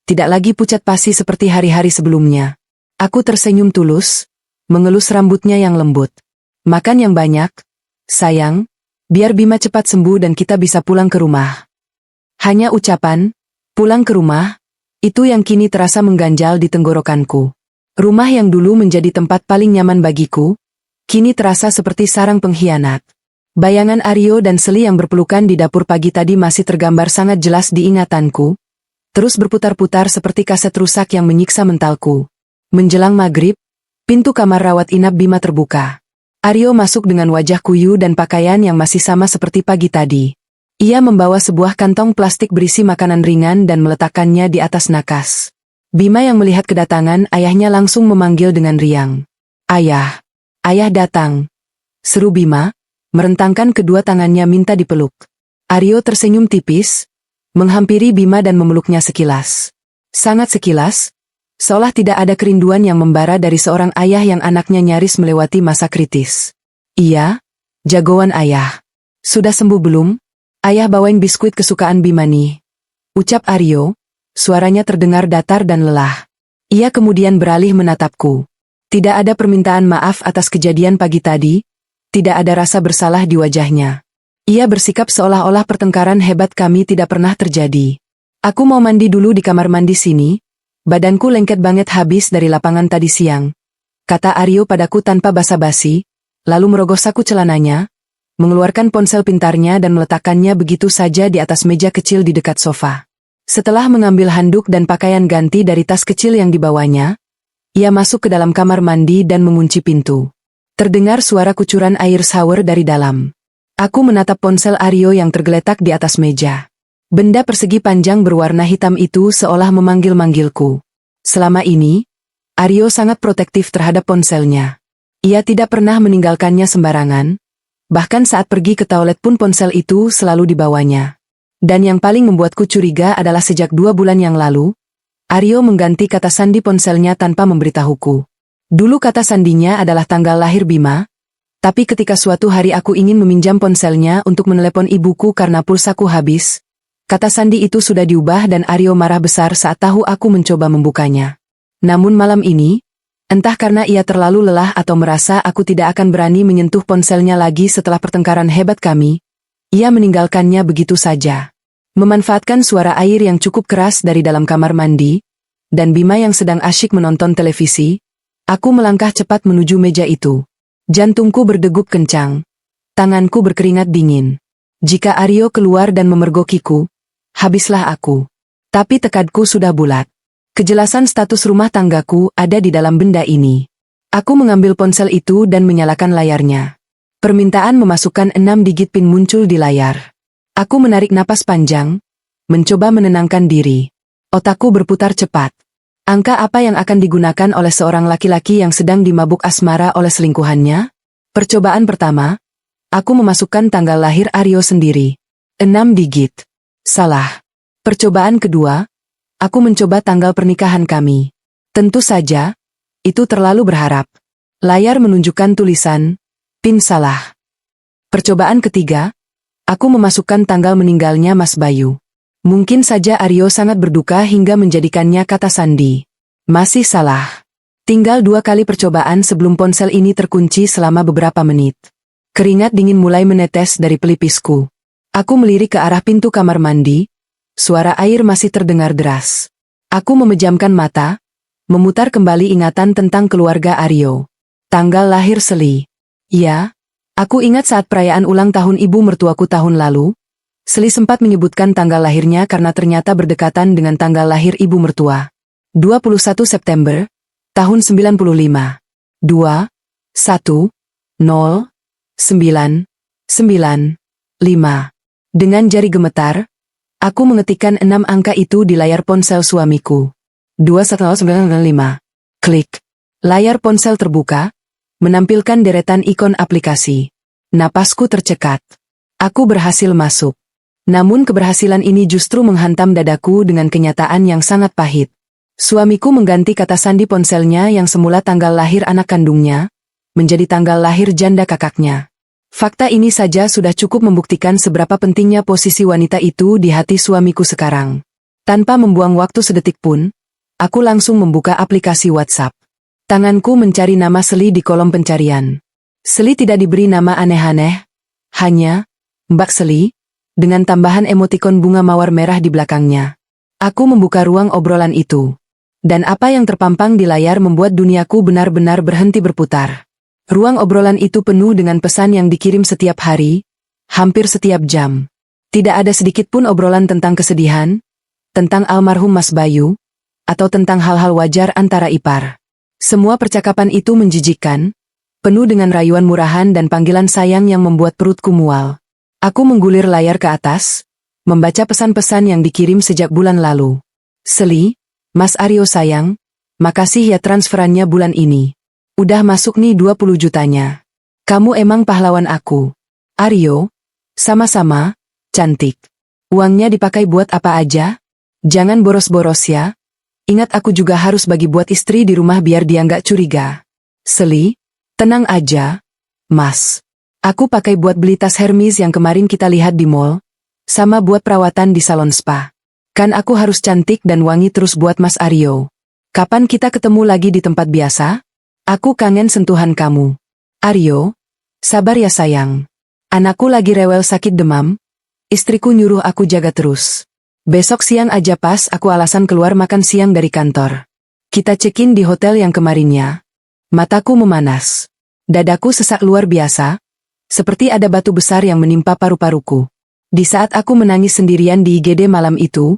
tidak lagi pucat pasi seperti hari-hari sebelumnya. Aku tersenyum tulus, mengelus rambutnya yang lembut. "Makan yang banyak, sayang, biar Bima cepat sembuh dan kita bisa pulang ke rumah." Hanya ucapan, pulang ke rumah, itu yang kini terasa mengganjal di tenggorokanku. Rumah yang dulu menjadi tempat paling nyaman bagiku, kini terasa seperti sarang pengkhianat. Bayangan Aryo dan Seli yang berpelukan di dapur pagi tadi masih tergambar sangat jelas di ingatanku, terus berputar-putar seperti kaset rusak yang menyiksa mentalku. Menjelang maghrib, pintu kamar rawat inap Bima terbuka. Aryo masuk dengan wajah kuyu dan pakaian yang masih sama seperti pagi tadi. Ia membawa sebuah kantong plastik berisi makanan ringan dan meletakkannya di atas nakas. Bima yang melihat kedatangan ayahnya langsung memanggil dengan riang. "Ayah! Ayah datang!" seru Bima, merentangkan kedua tangannya minta dipeluk. Aryo tersenyum tipis, menghampiri Bima dan memeluknya sekilas. Sangat sekilas, seolah tidak ada kerinduan yang membara dari seorang ayah yang anaknya nyaris melewati masa kritis. "Iya, jagoan ayah. Sudah sembuh belum? Ayah bawain biskuit kesukaan Bima nih," ucap Aryo, suaranya terdengar datar dan lelah. Ia kemudian beralih menatapku. Tidak ada permintaan maaf atas kejadian pagi tadi, tidak ada rasa bersalah di wajahnya. Ia bersikap seolah-olah pertengkaran hebat kami tidak pernah terjadi. "Aku mau mandi dulu di kamar mandi sini. Badanku lengket banget habis dari lapangan tadi siang," kata Aryo padaku tanpa basa-basi, lalu merogoh saku celananya, mengeluarkan ponsel pintarnya dan meletakkannya begitu saja di atas meja kecil di dekat sofa. Setelah mengambil handuk dan pakaian ganti dari tas kecil yang dibawanya, ia masuk ke dalam kamar mandi dan mengunci pintu. Terdengar suara kucuran air shower dari dalam. Aku menatap ponsel Aryo yang tergeletak di atas meja. Benda persegi panjang berwarna hitam itu seolah memanggil-manggilku. Selama ini, Aryo sangat protektif terhadap ponselnya. Ia tidak pernah meninggalkannya sembarangan, bahkan saat pergi ke toilet pun ponsel itu selalu dibawanya. Dan yang paling membuatku curiga adalah sejak 2 bulan yang lalu, Aryo mengganti kata sandi ponselnya tanpa memberitahuku. Dulu kata sandinya adalah tanggal lahir Bima, tapi ketika suatu hari aku ingin meminjam ponselnya untuk menelepon ibuku karena pulsaku habis, kata sandi itu sudah diubah dan Aryo marah besar saat tahu aku mencoba membukanya. Namun malam ini, entah karena ia terlalu lelah atau merasa aku tidak akan berani menyentuh ponselnya lagi setelah pertengkaran hebat kami, ia meninggalkannya begitu saja. Memanfaatkan suara air yang cukup keras dari dalam kamar mandi, dan Bima yang sedang asyik menonton televisi, aku melangkah cepat menuju meja itu. Jantungku berdegup kencang. Tanganku berkeringat dingin. Jika Aryo keluar dan memergokiku, habislah aku. Tapi tekadku sudah bulat. Kejelasan status rumah tanggaku ada di dalam benda ini. Aku mengambil ponsel itu dan menyalakan layarnya. Permintaan memasukkan 6 digit PIN muncul di layar. Aku menarik napas panjang, mencoba menenangkan diri. Otakku berputar cepat. Angka apa yang akan digunakan oleh seorang laki-laki yang sedang dimabuk asmara oleh selingkuhannya? Percobaan pertama, aku memasukkan tanggal lahir Aryo sendiri. 6 digit. Salah. Percobaan kedua, aku mencoba tanggal pernikahan kami. Tentu saja, itu terlalu berharap. Layar menunjukkan tulisan, PIN salah. Percobaan ketiga, aku memasukkan tanggal meninggalnya Mas Bayu. Mungkin saja Aryo sangat berduka hingga menjadikannya kata sandi. Masih salah. Tinggal 2 kali percobaan sebelum ponsel ini terkunci selama beberapa menit. Keringat dingin mulai menetes dari pelipisku. Aku melirik ke arah pintu kamar mandi. Suara air masih terdengar deras. Aku memejamkan mata, memutar kembali ingatan tentang keluarga Aryo. Tanggal lahir Seli. Ya, aku ingat saat perayaan ulang tahun ibu mertuaku tahun lalu, Seli sempat menyebutkan tanggal lahirnya karena ternyata berdekatan dengan tanggal lahir ibu mertua. 21 September, tahun 95. 2, 1, 0, 9, 9, 5. Dengan jari gemetar, aku mengetikkan 6 angka itu di layar ponsel suamiku. 21995. Klik. Layar ponsel terbuka, menampilkan deretan ikon aplikasi. Napasku tercekat. Aku berhasil masuk. Namun keberhasilan ini justru menghantam dadaku dengan kenyataan yang sangat pahit. Suamiku mengganti kata sandi ponselnya yang semula tanggal lahir anak kandungnya, menjadi tanggal lahir janda kakaknya. Fakta ini saja sudah cukup membuktikan seberapa pentingnya posisi wanita itu di hati suamiku sekarang. Tanpa membuang waktu sedetik pun, aku langsung membuka aplikasi WhatsApp. Tanganku mencari nama Seli di kolom pencarian. Seli tidak diberi nama aneh-aneh, hanya Mbak Seli, dengan tambahan emotikon bunga mawar merah di belakangnya. Aku membuka ruang obrolan itu. Dan apa yang terpampang di layar membuat duniaku benar-benar berhenti berputar. Ruang obrolan itu penuh dengan pesan yang dikirim setiap hari, hampir setiap jam. Tidak ada sedikit pun obrolan tentang kesedihan, tentang almarhum Mas Bayu, atau tentang hal-hal wajar antara ipar. Semua percakapan itu menjijikkan, penuh dengan rayuan murahan dan panggilan sayang yang membuat perutku mual. Aku menggulir layar ke atas, membaca pesan-pesan yang dikirim sejak bulan lalu. Seli, Mas Aryo sayang, makasih ya transferannya bulan ini. Udah masuk nih 20 jutanya. Kamu emang pahlawan aku. Aryo, sama-sama, cantik. Uangnya dipakai buat apa aja? Jangan boros-boros ya. Ingat aku juga harus bagi buat istri di rumah biar dia nggak curiga. Seli, tenang aja, Mas. Aku pakai buat beli tas Hermes yang kemarin kita lihat di mall, sama buat perawatan di salon spa. Kan aku harus cantik dan wangi terus buat Mas Aryo. Kapan kita ketemu lagi di tempat biasa? Aku kangen sentuhan kamu. Aryo, sabar ya sayang. Anakku lagi rewel sakit demam, istriku nyuruh aku jaga terus. Besok siang aja pas aku alasan keluar makan siang dari kantor. Kita check-in di hotel yang kemarinnya. Mataku memanas. Dadaku sesak luar biasa, seperti ada batu besar yang menimpa paru-paruku. Di saat aku menangis sendirian di IGD malam itu,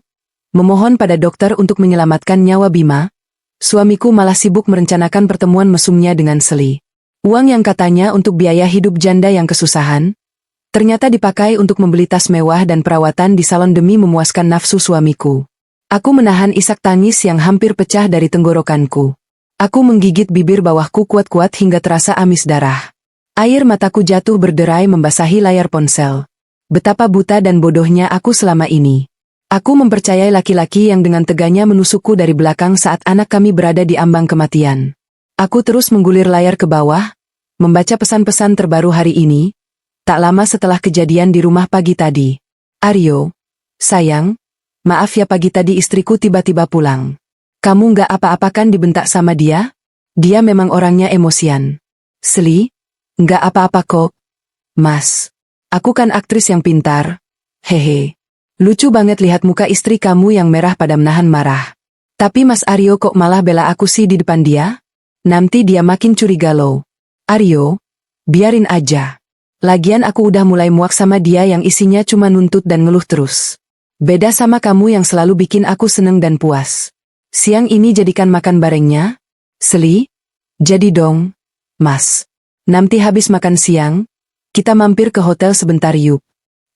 memohon pada dokter untuk menyelamatkan nyawa Bima, suamiku malah sibuk merencanakan pertemuan mesumnya dengan Seli. Uang yang katanya untuk biaya hidup janda yang kesusahan, ternyata dipakai untuk membeli tas mewah dan perawatan di salon demi memuaskan nafsu suamiku. Aku menahan isak tangis yang hampir pecah dari tenggorokanku. Aku menggigit bibir bawahku kuat-kuat hingga terasa amis darah. Air mataku jatuh berderai membasahi layar ponsel. Betapa buta dan bodohnya aku selama ini. Aku mempercayai laki-laki yang dengan teganya menusukku dari belakang saat anak kami berada di ambang kematian. Aku terus menggulir layar ke bawah, membaca pesan-pesan terbaru hari ini, tak lama setelah kejadian di rumah pagi tadi. Aryo, sayang, maaf ya pagi tadi istriku tiba-tiba pulang. Kamu nggak apa-apakan dibentak sama dia? Dia memang orangnya emosian. Seli, nggak apa-apa kok. Mas, aku kan aktris yang pintar. Hehe. Lucu banget lihat muka istri kamu yang merah pada menahan marah. Tapi Mas Aryo kok malah bela aku sih di depan dia? Nanti dia makin curiga loh. Aryo, biarin aja. Lagian aku udah mulai muak sama dia yang isinya cuma nuntut dan ngeluh terus. Beda sama kamu yang selalu bikin aku seneng dan puas. Siang ini jadikan makan barengnya? Seli? Jadi dong, Mas. Nanti habis makan siang, kita mampir ke hotel sebentar yuk.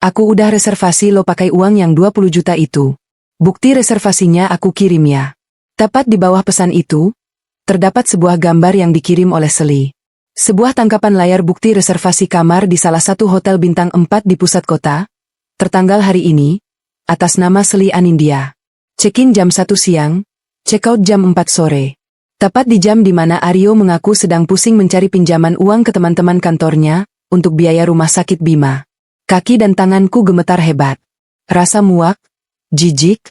Aku udah reservasi lo pakai uang yang 20 juta itu. Bukti reservasinya aku kirim ya. Tepat di bawah pesan itu, terdapat sebuah gambar yang dikirim oleh Seli. Sebuah tangkapan layar bukti reservasi kamar di salah satu hotel bintang 4 di pusat kota, tertanggal hari ini, atas nama Seli Anindya. Check-in jam 1 siang, check-out jam 4 sore. Tepat di jam di mana Aryo mengaku sedang pusing mencari pinjaman uang ke teman-teman kantornya, untuk biaya rumah sakit Bima. Kaki dan tanganku gemetar hebat. Rasa muak, jijik,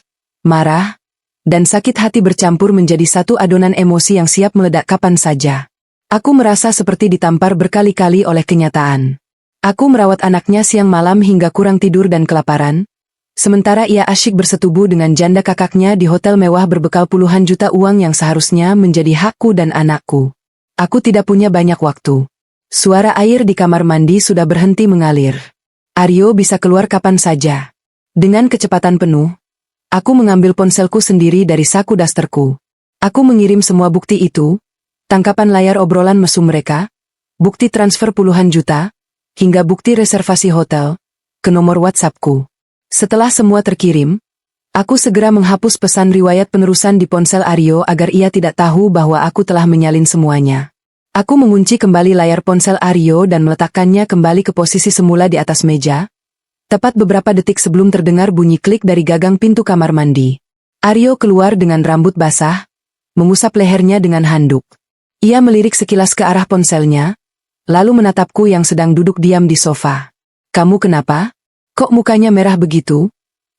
marah, dan sakit hati bercampur menjadi satu adonan emosi yang siap meledak kapan saja. Aku merasa seperti ditampar berkali-kali oleh kenyataan. Aku merawat anaknya siang malam hingga kurang tidur dan kelaparan, sementara ia asyik bersetubuh dengan janda kakaknya di hotel mewah berbekal puluhan juta uang yang seharusnya menjadi hakku dan anakku. Aku tidak punya banyak waktu. Suara air di kamar mandi sudah berhenti mengalir. Aryo bisa keluar kapan saja. Dengan kecepatan penuh, aku mengambil ponselku sendiri dari saku dasterku. Aku mengirim semua bukti itu, tangkapan layar obrolan mesum mereka, bukti transfer puluhan juta, hingga bukti reservasi hotel, ke nomor WhatsAppku. Setelah semua terkirim, aku segera menghapus pesan riwayat penerusan di ponsel Aryo agar ia tidak tahu bahwa aku telah menyalin semuanya. Aku mengunci kembali layar ponsel Aryo dan meletakkannya kembali ke posisi semula di atas meja, tepat beberapa detik sebelum terdengar bunyi klik dari gagang pintu kamar mandi. Aryo keluar dengan rambut basah, mengusap lehernya dengan handuk. Ia melirik sekilas ke arah ponselnya, lalu menatapku yang sedang duduk diam di sofa. "Kamu kenapa? Kok mukanya merah begitu?"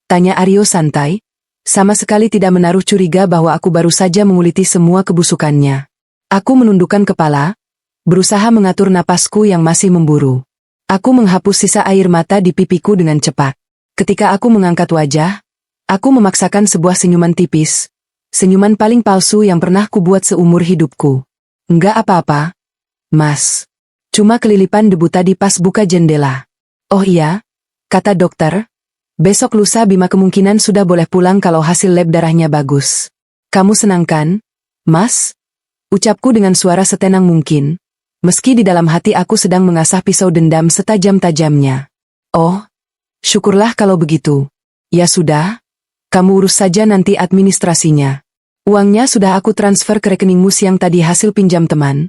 tanya Aryo santai, sama sekali tidak menaruh curiga bahwa aku baru saja menguliti semua kebusukannya. Aku menundukkan kepala, berusaha mengatur napasku yang masih memburu. Aku menghapus sisa air mata di pipiku dengan cepat. Ketika aku mengangkat wajah, aku memaksakan sebuah senyuman tipis, senyuman paling palsu yang pernah kubuat seumur hidupku. "Enggak apa-apa, Mas. Cuma kelilipan debu tadi pas buka jendela." "Oh iya," kata dokter. "Besok lusa Bima kemungkinan sudah boleh pulang kalau hasil lab darahnya bagus. Kamu senang kan, Mas?" Ucapku dengan suara setenang mungkin, meski di dalam hati aku sedang mengasah pisau dendam setajam-tajamnya. "Oh, syukurlah kalau begitu. Ya sudah, kamu urus saja nanti administrasinya. Uangnya sudah aku transfer ke rekeningmu siang tadi hasil pinjam teman,"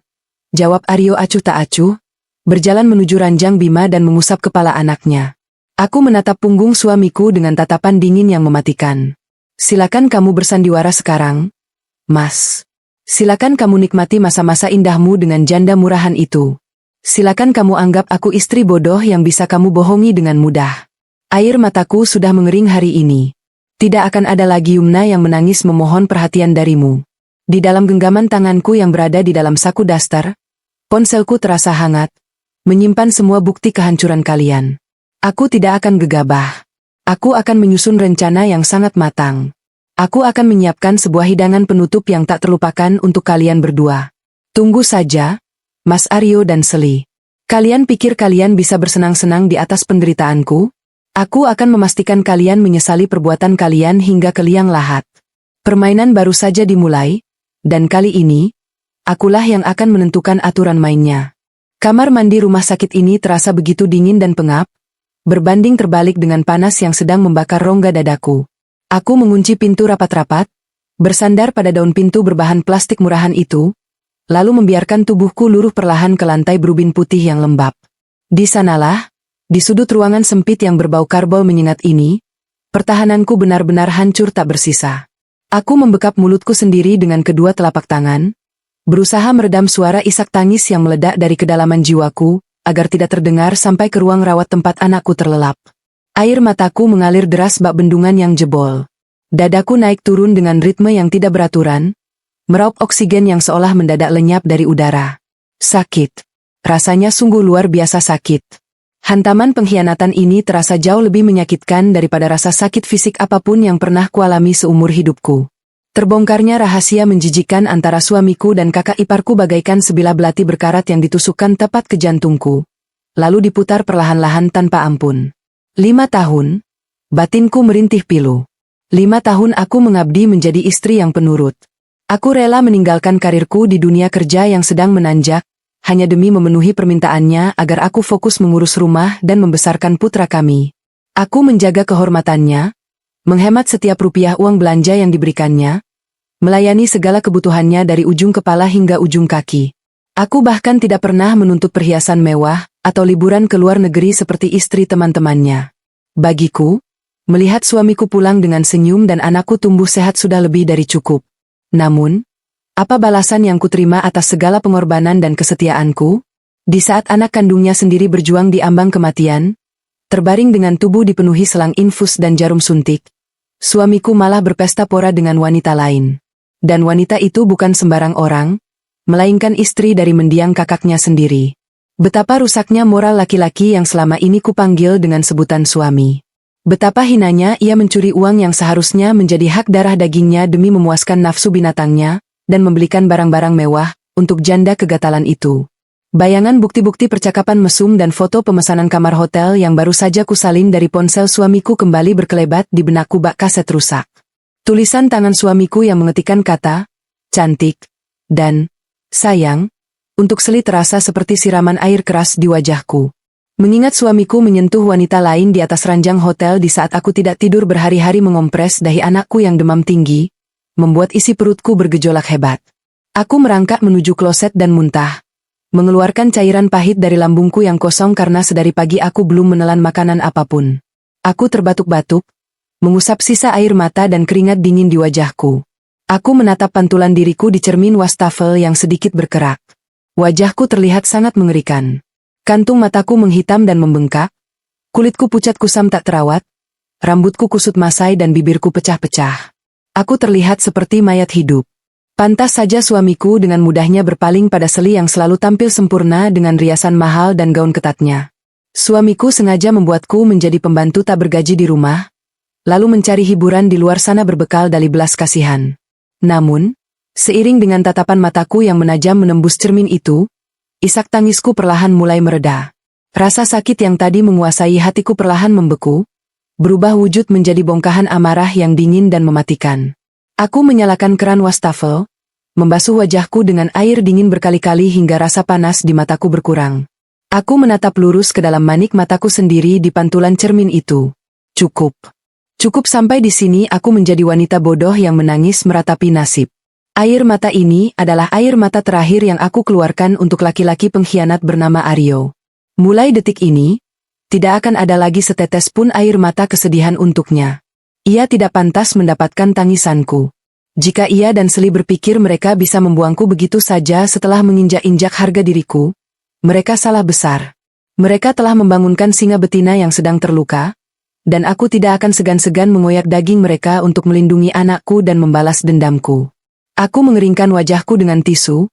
jawab Aryo acuh tak acuh, berjalan menuju ranjang Bima dan mengusap kepala anaknya. Aku menatap punggung suamiku dengan tatapan dingin yang mematikan. "Silakan kamu bersandiwara sekarang, Mas. Silakan kamu nikmati masa-masa indahmu dengan janda murahan itu. Silakan kamu anggap aku istri bodoh yang bisa kamu bohongi dengan mudah." Air mataku sudah mengering hari ini. Tidak akan ada lagi Yumna yang menangis memohon perhatian darimu. Di dalam genggaman tanganku yang berada di dalam saku daster, ponselku terasa hangat, menyimpan semua bukti kehancuran kalian. Aku tidak akan gegabah. Aku akan menyusun rencana yang sangat matang. Aku akan menyiapkan sebuah hidangan penutup yang tak terlupakan untuk kalian berdua. Tunggu saja, Mas Aryo dan Seli. Kalian pikir kalian bisa bersenang-senang di atas penderitaanku? Aku akan memastikan kalian menyesali perbuatan kalian hingga ke liang lahat. Permainan baru saja dimulai, dan kali ini, akulah yang akan menentukan aturan mainnya. Kamar mandi rumah sakit ini terasa begitu dingin dan pengap, berbanding terbalik dengan panas yang sedang membakar rongga dadaku. Aku mengunci pintu rapat-rapat, bersandar pada daun pintu berbahan plastik murahan itu, lalu membiarkan tubuhku luruh perlahan ke lantai berubin putih yang lembab. Di sanalah, di sudut ruangan sempit yang berbau karbol menyengat ini, pertahananku benar-benar hancur tak bersisa. Aku membekap mulutku sendiri dengan kedua telapak tangan, berusaha meredam suara isak tangis yang meledak dari kedalaman jiwaku, agar tidak terdengar sampai ke ruang rawat tempat anakku terlelap. Air mataku mengalir deras bak bendungan yang jebol. Dadaku naik turun dengan ritme yang tidak beraturan, meraup oksigen yang seolah mendadak lenyap dari udara. Sakit. Rasanya sungguh luar biasa sakit. Hantaman pengkhianatan ini terasa jauh lebih menyakitkan daripada rasa sakit fisik apapun yang pernah kualami seumur hidupku. Terbongkarnya rahasia menjijikan antara suamiku dan kakak iparku bagaikan sebilah belati berkarat yang ditusukkan tepat ke jantungku, lalu diputar perlahan-lahan tanpa ampun. 5 tahun, batinku merintih pilu. 5 tahun aku mengabdi menjadi istri yang penurut. Aku rela meninggalkan karirku di dunia kerja yang sedang menanjak, hanya demi memenuhi permintaannya agar aku fokus mengurus rumah dan membesarkan putra kami. Aku menjaga kehormatannya, menghemat setiap rupiah uang belanja yang diberikannya, melayani segala kebutuhannya dari ujung kepala hingga ujung kaki. Aku bahkan tidak pernah menuntut perhiasan mewah atau liburan ke luar negeri seperti istri teman-temannya. Bagiku, melihat suamiku pulang dengan senyum dan anakku tumbuh sehat sudah lebih dari cukup. Namun, apa balasan yang kuterima atas segala pengorbanan dan kesetiaanku? Di saat anak kandungnya sendiri berjuang di ambang kematian, terbaring dengan tubuh dipenuhi selang infus dan jarum suntik, suamiku malah berpesta pora dengan wanita lain. Dan wanita itu bukan sembarang orang, melainkan istri dari mendiang kakaknya sendiri. Betapa rusaknya moral laki-laki yang selama ini kupanggil dengan sebutan suami. Betapa hinanya ia mencuri uang yang seharusnya menjadi hak darah dagingnya demi memuaskan nafsu binatangnya, dan membelikan barang-barang mewah untuk janda kegatalan itu. Bayangan bukti-bukti percakapan mesum dan foto pemesanan kamar hotel yang baru saja kusalin dari ponsel suamiku kembali berkelebat di benakku bak kaset rusak. Tulisan tangan suamiku yang mengetikkan kata, cantik, dan sayang, untuk Seli terasa seperti siraman air keras di wajahku. Mengingat suamiku menyentuh wanita lain di atas ranjang hotel di saat aku tidak tidur berhari-hari mengompres dahi anakku yang demam tinggi, membuat isi perutku bergejolak hebat. Aku merangkak menuju kloset dan muntah, mengeluarkan cairan pahit dari lambungku yang kosong karena sedari pagi aku belum menelan makanan apapun. Aku terbatuk-batuk, mengusap sisa air mata dan keringat dingin di wajahku. Aku menatap pantulan diriku di cermin wastafel yang sedikit berkerak. Wajahku terlihat sangat mengerikan. Kantung mataku menghitam dan membengkak, kulitku pucat kusam tak terawat, rambutku kusut masai dan bibirku pecah-pecah. Aku terlihat seperti mayat hidup. Pantas saja suamiku dengan mudahnya berpaling pada Seli yang selalu tampil sempurna dengan riasan mahal dan gaun ketatnya. Suamiku sengaja membuatku menjadi pembantu tak bergaji di rumah, lalu mencari hiburan di luar sana berbekal dali belas kasihan. Namun, seiring dengan tatapan mataku yang menajam menembus cermin itu, isak tangisku perlahan mulai mereda. Rasa sakit yang tadi menguasai hatiku perlahan membeku, berubah wujud menjadi bongkahan amarah yang dingin dan mematikan. Aku menyalakan keran wastafel, membasuh wajahku dengan air dingin berkali-kali hingga rasa panas di mataku berkurang. Aku menatap lurus ke dalam manik mataku sendiri di pantulan cermin itu. Cukup. Cukup sampai di sini aku menjadi wanita bodoh yang menangis meratapi nasib. Air mata ini adalah air mata terakhir yang aku keluarkan untuk laki-laki pengkhianat bernama Aryo. Mulai detik ini, tidak akan ada lagi setetes pun air mata kesedihan untuknya. Ia tidak pantas mendapatkan tangisanku. Jika ia dan Seli berpikir mereka bisa membuangku begitu saja setelah menginjak-injak harga diriku, mereka salah besar. Mereka telah membangunkan singa betina yang sedang terluka, dan aku tidak akan segan-segan mengoyak daging mereka untuk melindungi anakku dan membalas dendamku. Aku mengeringkan wajahku dengan tisu,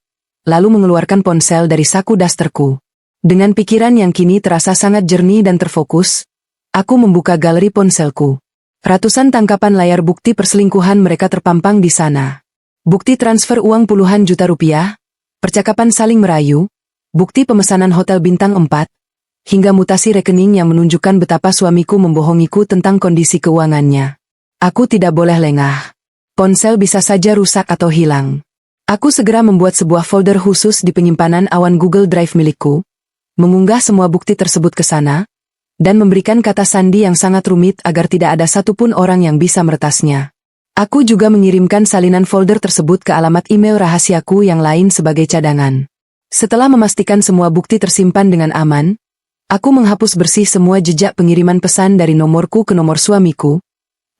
lalu mengeluarkan ponsel dari saku dasterku. Dengan pikiran yang kini terasa sangat jernih dan terfokus, aku membuka galeri ponselku. Ratusan tangkapan layar bukti perselingkuhan mereka terpampang di sana. Bukti transfer uang puluhan juta rupiah, Percakapan saling merayu, bukti pemesanan hotel bintang 4, hingga mutasi rekening yang menunjukkan betapa suamiku membohongiku tentang kondisi keuangannya. Aku tidak boleh lengah. Ponsel bisa saja rusak atau hilang. Aku segera membuat sebuah folder khusus di penyimpanan awan Google Drive milikku, mengunggah semua bukti tersebut ke sana, dan memberikan kata sandi yang sangat rumit agar tidak ada satupun orang yang bisa meretasnya. Aku juga mengirimkan salinan folder tersebut ke alamat email rahasiaku yang lain sebagai cadangan. Setelah memastikan semua bukti tersimpan dengan aman, aku menghapus bersih semua jejak pengiriman pesan dari nomorku ke nomor suamiku,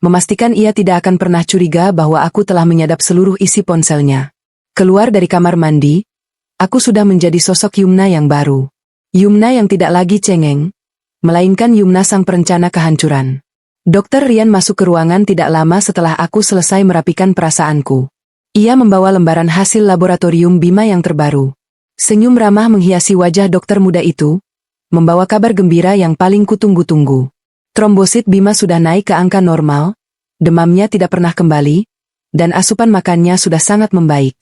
memastikan ia tidak akan pernah curiga bahwa aku telah menyadap seluruh isi ponselnya. Keluar dari kamar mandi, aku sudah menjadi sosok Yumna yang baru. Yumna yang tidak lagi cengeng, melainkan Yumna sang perencana kehancuran. Dokter Rian masuk ke ruangan tidak lama setelah aku selesai merapikan perasaanku. Ia membawa lembaran hasil laboratorium Bima yang terbaru. Senyum ramah menghiasi wajah dokter muda itu, membawa kabar gembira yang paling kutunggu-tunggu. Trombosit Bima sudah naik ke angka normal, demamnya tidak pernah kembali, dan asupan makannya sudah sangat membaik.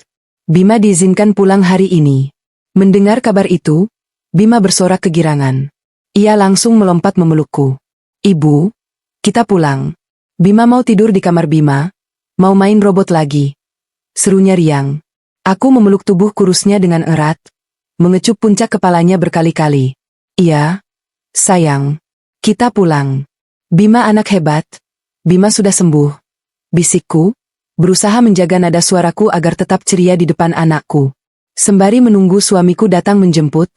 Bima diizinkan pulang hari ini. Mendengar kabar itu, Bima bersorak kegirangan. Ia langsung melompat memelukku. Ibu, kita pulang. Bima mau tidur di kamar Bima, mau main robot lagi. Serunya riang. Aku memeluk tubuh kurusnya dengan erat, mengecup puncak kepalanya berkali-kali. Iya, sayang. Kita pulang. Bima anak hebat. Bima sudah sembuh. Bisikku, berusaha menjaga nada suaraku agar tetap ceria di depan anakku. Sembari menunggu suamiku datang menjemput,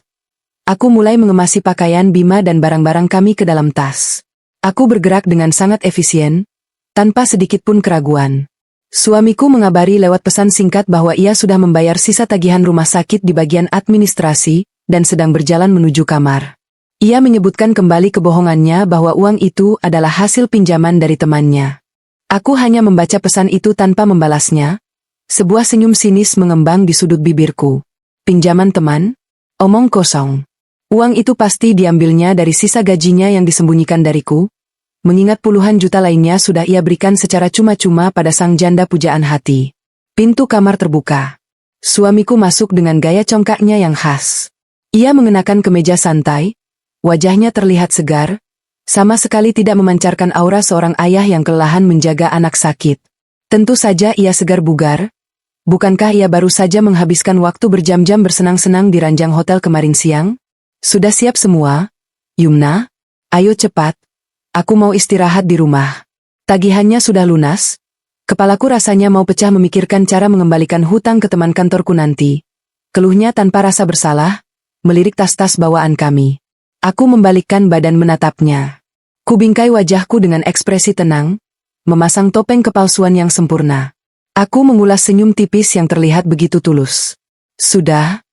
aku mulai mengemasi pakaian Bima dan barang-barang kami ke dalam tas. Aku bergerak dengan sangat efisien, tanpa sedikit pun keraguan. Suamiku mengabari lewat pesan singkat bahwa ia sudah membayar sisa tagihan rumah sakit di bagian administrasi, dan sedang berjalan menuju kamar. Ia menyebutkan kembali kebohongannya bahwa uang itu adalah hasil pinjaman dari temannya. Aku hanya membaca pesan itu tanpa membalasnya. Sebuah senyum sinis mengembang di sudut bibirku. Pinjaman teman? Omong kosong. Uang itu pasti diambilnya dari sisa gajinya yang disembunyikan dariku, mengingat puluhan juta lainnya sudah ia berikan secara cuma-cuma pada sang janda pujaan hati. Pintu kamar terbuka. Suamiku masuk dengan gaya congkaknya yang khas. Ia mengenakan kemeja santai, wajahnya terlihat segar, sama sekali tidak memancarkan aura seorang ayah yang kelelahan menjaga anak sakit. Tentu saja ia segar bugar. Bukankah ia baru saja menghabiskan waktu berjam-jam bersenang-senang di ranjang hotel kemarin siang? Sudah siap semua? Yumna? Ayo cepat. Aku mau istirahat di rumah. Tagihannya sudah lunas. Kepalaku rasanya mau pecah memikirkan cara mengembalikan hutang ke teman kantorku nanti. Keluhnya tanpa rasa bersalah, melirik tas-tas bawaan kami. Aku membalikkan badan menatapnya. Kubingkai wajahku dengan ekspresi tenang, memasang topeng kepalsuan yang sempurna. Aku mengulas senyum tipis yang terlihat begitu tulus. Sudah,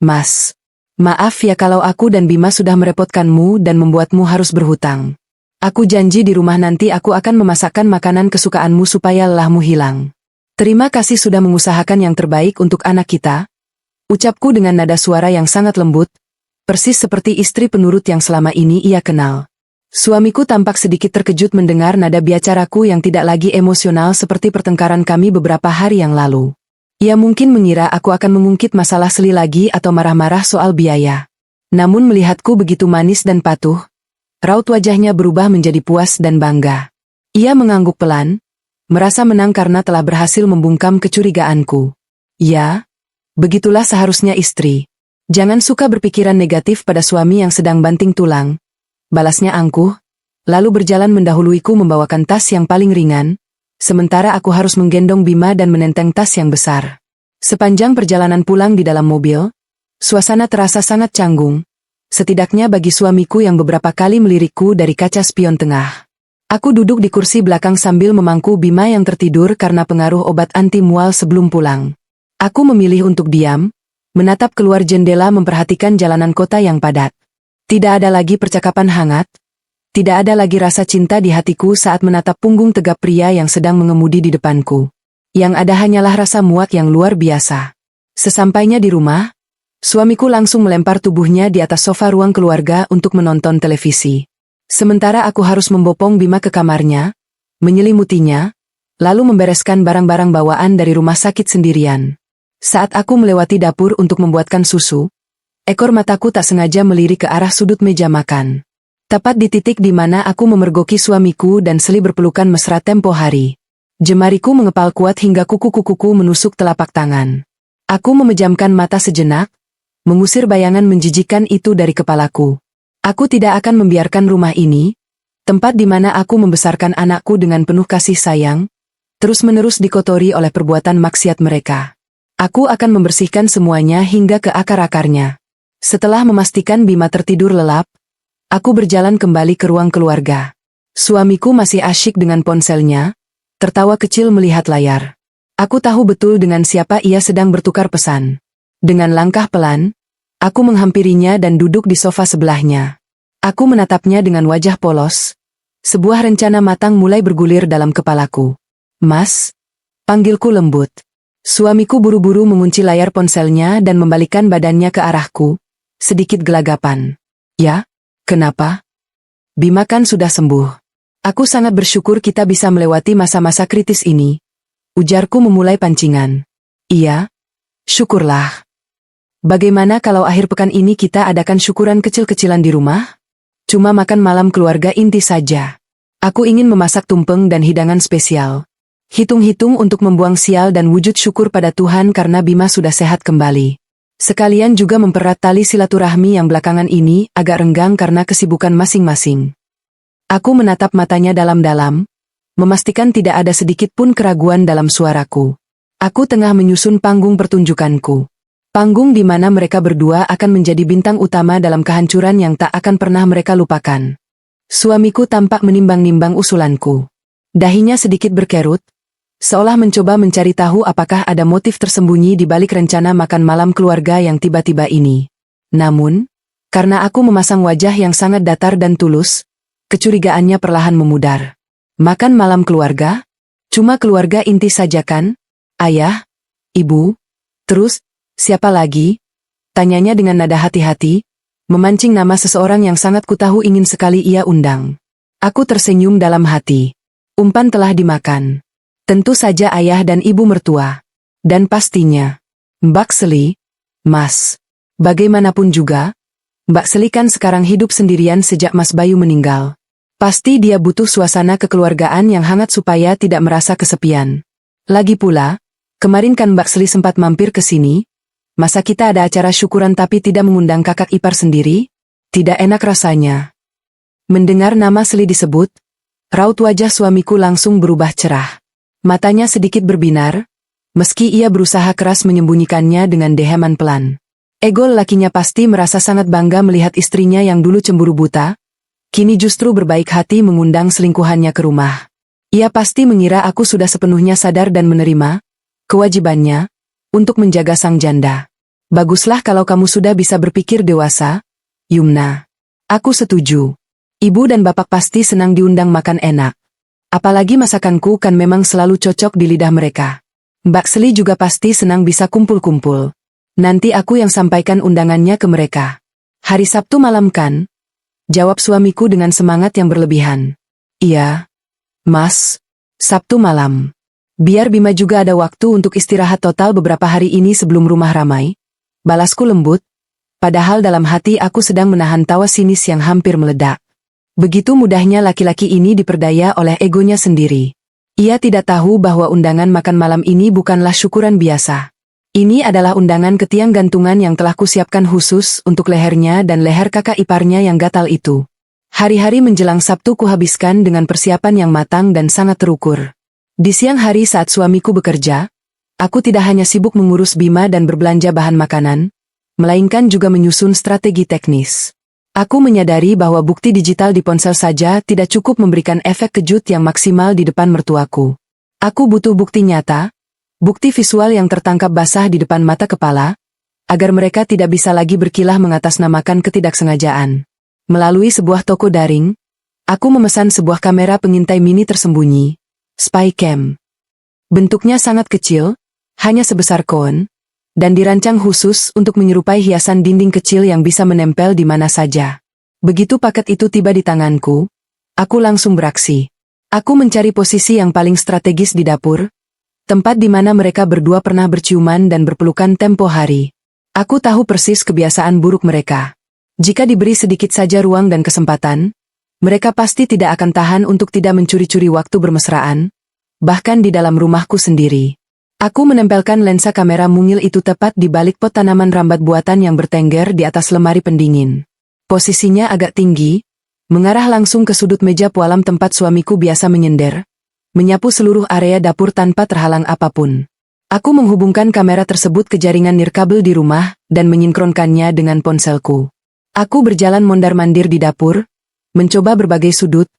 Mas. Maaf ya kalau aku dan Bima sudah merepotkanmu dan membuatmu harus berhutang. Aku janji di rumah nanti aku akan memasakkan makanan kesukaanmu supaya lelahmu hilang. Terima kasih sudah mengusahakan yang terbaik untuk anak kita. Ucapku dengan nada suara yang sangat lembut, persis seperti istri penurut yang selama ini ia kenal. Suamiku tampak sedikit terkejut mendengar nada biacaraku yang tidak lagi emosional seperti pertengkaran kami beberapa hari yang lalu. Ia mungkin mengira aku akan mengungkit masalah Seli lagi atau marah-marah soal biaya. Namun melihatku begitu manis dan patuh, raut wajahnya berubah menjadi puas dan bangga. Ia mengangguk pelan, merasa menang karena telah berhasil membungkam kecurigaanku. Ya, begitulah seharusnya istri. Jangan suka berpikiran negatif pada suami yang sedang banting tulang. Balasnya angkuh, lalu berjalan mendahuluiku membawakan tas yang paling ringan, sementara aku harus menggendong Bima dan menenteng tas yang besar. Sepanjang perjalanan pulang di dalam mobil, suasana terasa sangat canggung, setidaknya bagi suamiku yang beberapa kali melirikku dari kaca spion tengah. Aku duduk di kursi belakang sambil memangku Bima yang tertidur karena pengaruh obat anti mual sebelum pulang. Aku memilih untuk diam, menatap keluar jendela memperhatikan jalanan kota yang padat. Tidak ada lagi percakapan hangat. Tidak ada lagi rasa cinta di hatiku saat menatap punggung tegap pria yang sedang mengemudi di depanku. Yang ada hanyalah rasa muak yang luar biasa. Sesampainya di rumah, suamiku langsung melempar tubuhnya di atas sofa ruang keluarga untuk menonton televisi. Sementara aku harus membopong Bima ke kamarnya, menyelimutinya, lalu membereskan barang-barang bawaan dari rumah sakit sendirian. Saat aku melewati dapur untuk membuatkan susu, ekor mataku tak sengaja melirik ke arah sudut meja makan. Tepat di titik di mana aku memergoki suamiku dan Seli berpelukan mesra tempo hari. Jemariku mengepal kuat hingga kuku-kukuku menusuk telapak tangan. Aku memejamkan mata sejenak, mengusir bayangan menjijikan itu dari kepalaku. Aku tidak akan membiarkan rumah ini, tempat di mana aku membesarkan anakku dengan penuh kasih sayang, terus-menerus dikotori oleh perbuatan maksiat mereka. Aku akan membersihkan semuanya hingga ke akar-akarnya. Setelah memastikan Bima tertidur lelap, aku berjalan kembali ke ruang keluarga. Suamiku masih asyik dengan ponselnya, tertawa kecil melihat layar. Aku tahu betul dengan siapa ia sedang bertukar pesan. Dengan langkah pelan, aku menghampirinya dan duduk di sofa sebelahnya. Aku menatapnya dengan wajah polos. Sebuah rencana matang mulai bergulir dalam kepalaku. "Mas," panggilku lembut. Suamiku buru-buru mengunci layar ponselnya dan membalikkan badannya ke arahku, sedikit gelagapan. "Ya, kenapa?" "Bima kan sudah sembuh. Aku sangat bersyukur kita bisa melewati masa-masa kritis ini," ujarku memulai pancingan. "Iya, syukurlah. Bagaimana kalau akhir pekan ini kita adakan syukuran kecil-kecilan di rumah? Cuma makan malam keluarga inti saja. Aku ingin memasak tumpeng dan hidangan spesial. Hitung-hitung untuk membuang sial dan wujud syukur pada Tuhan karena Bima sudah sehat kembali. Sekalian juga mempererat tali silaturahmi yang belakangan ini agak renggang karena kesibukan masing-masing." Aku menatap matanya dalam-dalam, memastikan tidak ada sedikit pun keraguan dalam suaraku. Aku tengah menyusun panggung pertunjukanku. Panggung di mana mereka berdua akan menjadi bintang utama dalam kehancuran yang tak akan pernah mereka lupakan. Suamiku tampak menimbang-nimbang usulanku. Dahinya sedikit berkerut, seolah mencoba mencari tahu apakah ada motif tersembunyi di balik rencana makan malam keluarga yang tiba-tiba ini. Namun, karena aku memasang wajah yang sangat datar dan tulus, kecurigaannya perlahan memudar. "Makan malam keluarga? Cuma keluarga inti saja kan? Ayah? Ibu? Terus, siapa lagi?" tanyanya dengan nada hati-hati, memancing nama seseorang yang sangat kutahu ingin sekali ia undang. Aku tersenyum dalam hati. Umpan telah dimakan. Tentu saja ayah dan ibu mertua. Dan pastinya, Mbak Seli, Mas. Bagaimanapun juga, Mbak Seli kan sekarang hidup sendirian sejak Mas Bayu meninggal. Pasti dia butuh suasana kekeluargaan yang hangat supaya tidak merasa kesepian. Lagi pula, kemarin kan Mbak Seli sempat mampir ke sini. Masa kita ada acara syukuran tapi tidak mengundang kakak ipar sendiri? Tidak enak rasanya. Mendengar nama Seli disebut, raut wajah suamiku langsung berubah cerah. Matanya sedikit berbinar, meski ia berusaha keras menyembunyikannya dengan deheman pelan. Ego lelakinya pasti merasa sangat bangga melihat istrinya yang dulu cemburu buta, kini justru berbaik hati mengundang selingkuhannya ke rumah. Ia pasti mengira aku sudah sepenuhnya sadar dan menerima kewajibannya untuk menjaga sang janda. Baguslah kalau kamu sudah bisa berpikir dewasa, Yumna. Aku setuju. Ibu dan bapak pasti senang diundang makan enak. Apalagi masakanku kan memang selalu cocok di lidah mereka. Mbak Seli juga pasti senang bisa kumpul-kumpul. Nanti aku yang sampaikan undangannya ke mereka. Hari Sabtu malam kan? Jawab suamiku dengan semangat yang berlebihan. Iya, Mas. Sabtu malam. Biar Bima juga ada waktu untuk istirahat total beberapa hari ini sebelum rumah ramai. Balasku lembut, padahal dalam hati aku sedang menahan tawa sinis yang hampir meledak. Begitu mudahnya laki-laki ini diperdaya oleh egonya sendiri. Ia tidak tahu bahwa undangan makan malam ini bukanlah syukuran biasa. Ini adalah undangan ke tiang gantungan yang telah kusiapkan khusus untuk lehernya dan leher kakak iparnya yang gatal itu. Hari-hari menjelang Sabtu kuhabiskan dengan persiapan yang matang dan sangat terukur. Di siang hari saat suamiku bekerja, aku tidak hanya sibuk mengurus Bima dan berbelanja bahan makanan, melainkan juga menyusun strategi teknis. Aku menyadari bahwa bukti digital di ponsel saja tidak cukup memberikan efek kejut yang maksimal di depan mertuaku. Aku butuh bukti nyata, bukti visual yang tertangkap basah di depan mata kepala, agar mereka tidak bisa lagi berkilah mengatasnamakan ketidaksengajaan. Melalui sebuah toko daring, aku memesan sebuah kamera pengintai mini tersembunyi, Spycam. Bentuknya sangat kecil, hanya sebesar koin, dan dirancang khusus untuk menyerupai hiasan dinding kecil yang bisa menempel di mana saja. Begitu paket itu tiba di tanganku, aku langsung beraksi. Aku mencari posisi yang paling strategis di dapur, tempat di mana mereka berdua pernah berciuman dan berpelukan tempo hari. Aku tahu persis kebiasaan buruk mereka. Jika diberi sedikit saja ruang dan kesempatan, mereka pasti tidak akan tahan untuk tidak mencuri-curi waktu bermesraan, bahkan di dalam rumahku sendiri. Aku menempelkan lensa kamera mungil itu tepat di balik pot tanaman rambat buatan yang bertengger di atas lemari pendingin. Posisinya agak tinggi, mengarah langsung ke sudut meja pualam tempat suamiku biasa menyender, menyapu seluruh area dapur tanpa terhalang apapun. Aku menghubungkan kamera tersebut ke jaringan nirkabel di rumah dan menyinkronkannya dengan ponselku. Aku berjalan mondar-mandir di dapur, mencoba berbagai sudut,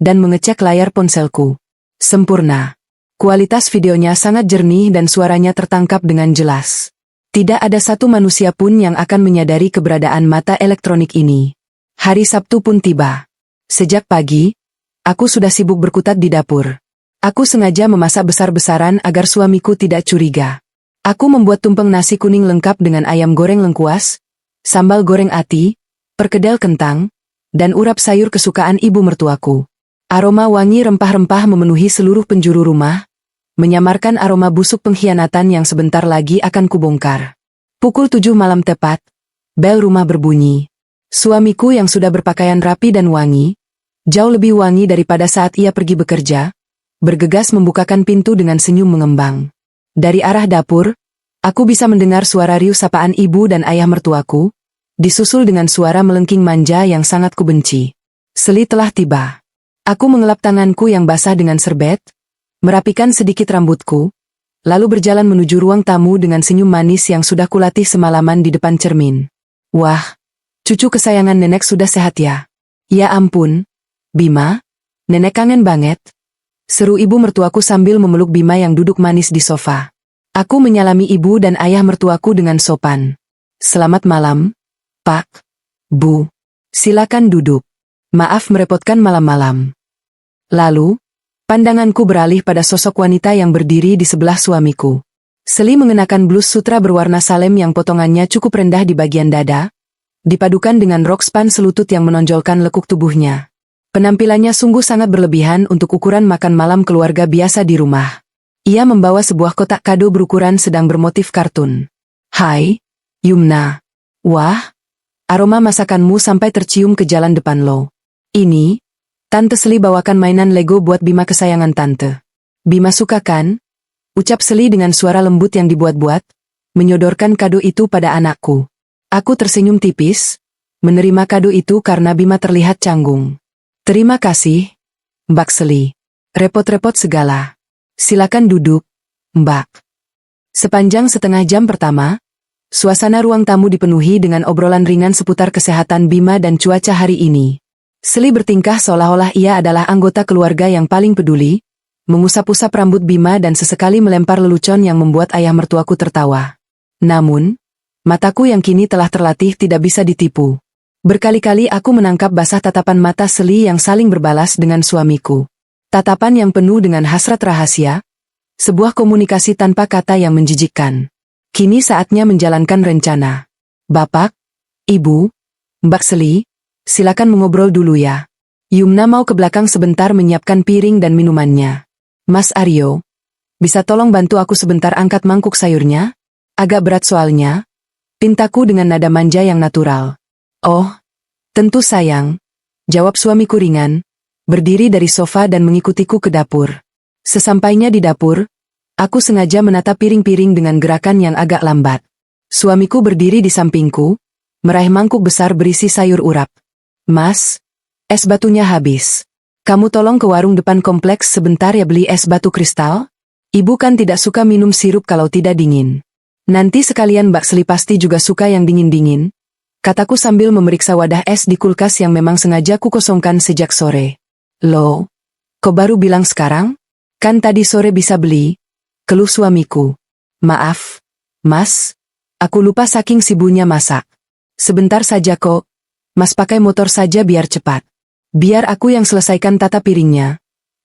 dan mengecek layar ponselku. Sempurna. Kualitas videonya sangat jernih dan suaranya tertangkap dengan jelas. Tidak ada satu manusia pun yang akan menyadari keberadaan mata elektronik ini. Hari Sabtu pun tiba. Sejak pagi, aku sudah sibuk berkutat di dapur. Aku sengaja memasak besar-besaran agar suamiku tidak curiga. Aku membuat tumpeng nasi kuning lengkap dengan ayam goreng lengkuas, sambal goreng ati, perkedel kentang, dan urap sayur kesukaan ibu mertuaku. Aroma wangi rempah-rempah memenuhi seluruh penjuru rumah, menyamarkan aroma busuk pengkhianatan yang sebentar lagi akan kubongkar. Pukul 7 malam tepat, bel rumah berbunyi. Suamiku yang sudah berpakaian rapi dan wangi, jauh lebih wangi daripada saat ia pergi bekerja, bergegas membukakan pintu dengan senyum mengembang. Dari arah dapur, aku bisa mendengar suara riuh sapaan ibu dan ayah mertuaku, disusul dengan suara melengking manja yang sangat kubenci. Seli telah tiba. Aku mengelap tanganku yang basah dengan serbet, merapikan sedikit rambutku, lalu berjalan menuju ruang tamu dengan senyum manis yang sudah kulatih semalaman di depan cermin. Wah, cucu kesayangan nenek sudah sehat ya? Ya ampun, Bima, nenek kangen banget. Seru ibu mertuaku sambil memeluk Bima yang duduk manis di sofa. Aku menyalami ibu dan ayah mertuaku dengan sopan. Selamat malam, Pak, Bu. Silakan duduk. Maaf merepotkan malam-malam. Lalu, pandanganku beralih pada sosok wanita yang berdiri di sebelah suamiku. Seli mengenakan blus sutra berwarna salem yang potongannya cukup rendah di bagian dada, dipadukan dengan rok span selutut yang menonjolkan lekuk tubuhnya. Penampilannya sungguh sangat berlebihan untuk ukuran makan malam keluarga biasa di rumah. Ia membawa sebuah kotak kado berukuran sedang bermotif kartun. Hai, Yumna. Wah, aroma masakanmu sampai tercium ke jalan depan lo. Ini, Tante Seli bawakan mainan Lego buat Bima kesayangan Tante. Bima suka kan? Ucap Seli dengan suara lembut yang dibuat-buat, menyodorkan kado itu pada anakku. Aku tersenyum tipis, menerima kado itu karena Bima terlihat canggung. Terima kasih, Mbak Seli. Repot-repot segala. Silakan duduk, Mbak. Sepanjang setengah jam pertama, suasana ruang tamu dipenuhi dengan obrolan ringan seputar kesehatan Bima dan cuaca hari ini. Seli bertingkah seolah-olah ia adalah anggota keluarga yang paling peduli, mengusap-usap rambut Bima dan sesekali melempar lelucon yang membuat ayah mertuaku tertawa. Namun, mataku yang kini telah terlatih tidak bisa ditipu. Berkali-kali aku menangkap basah tatapan mata Seli yang saling berbalas dengan suamiku. Tatapan yang penuh dengan hasrat rahasia, sebuah komunikasi tanpa kata yang menjijikkan. Kini saatnya menjalankan rencana. Bapak, Ibu, Mbak Seli, silakan mengobrol dulu ya. Yumna mau ke belakang sebentar menyiapkan piring dan minumannya. Mas Aryo, bisa tolong bantu aku sebentar angkat mangkuk sayurnya? Agak berat soalnya. Pintaku dengan nada manja yang natural. Oh, tentu sayang, jawab suamiku ringan, berdiri dari sofa dan mengikutiku ke dapur. Sesampainya di dapur, aku sengaja menata piring-piring dengan gerakan yang agak lambat. Suamiku berdiri di sampingku, meraih mangkuk besar berisi sayur urap. Mas, es batunya habis. Kamu tolong ke warung depan kompleks sebentar ya beli es batu kristal? Ibu kan tidak suka minum sirup kalau tidak dingin. Nanti sekalian Mbak Seli pasti juga suka yang dingin-dingin, kataku sambil memeriksa wadah es di kulkas yang memang sengaja kukosongkan sejak sore. Loh, kok baru bilang sekarang? Kan tadi sore bisa beli, keluh suamiku. Maaf, Mas, aku lupa saking sibuknya masak. Sebentar saja kok, Mas pakai motor saja biar cepat. Biar aku yang selesaikan tata piringnya.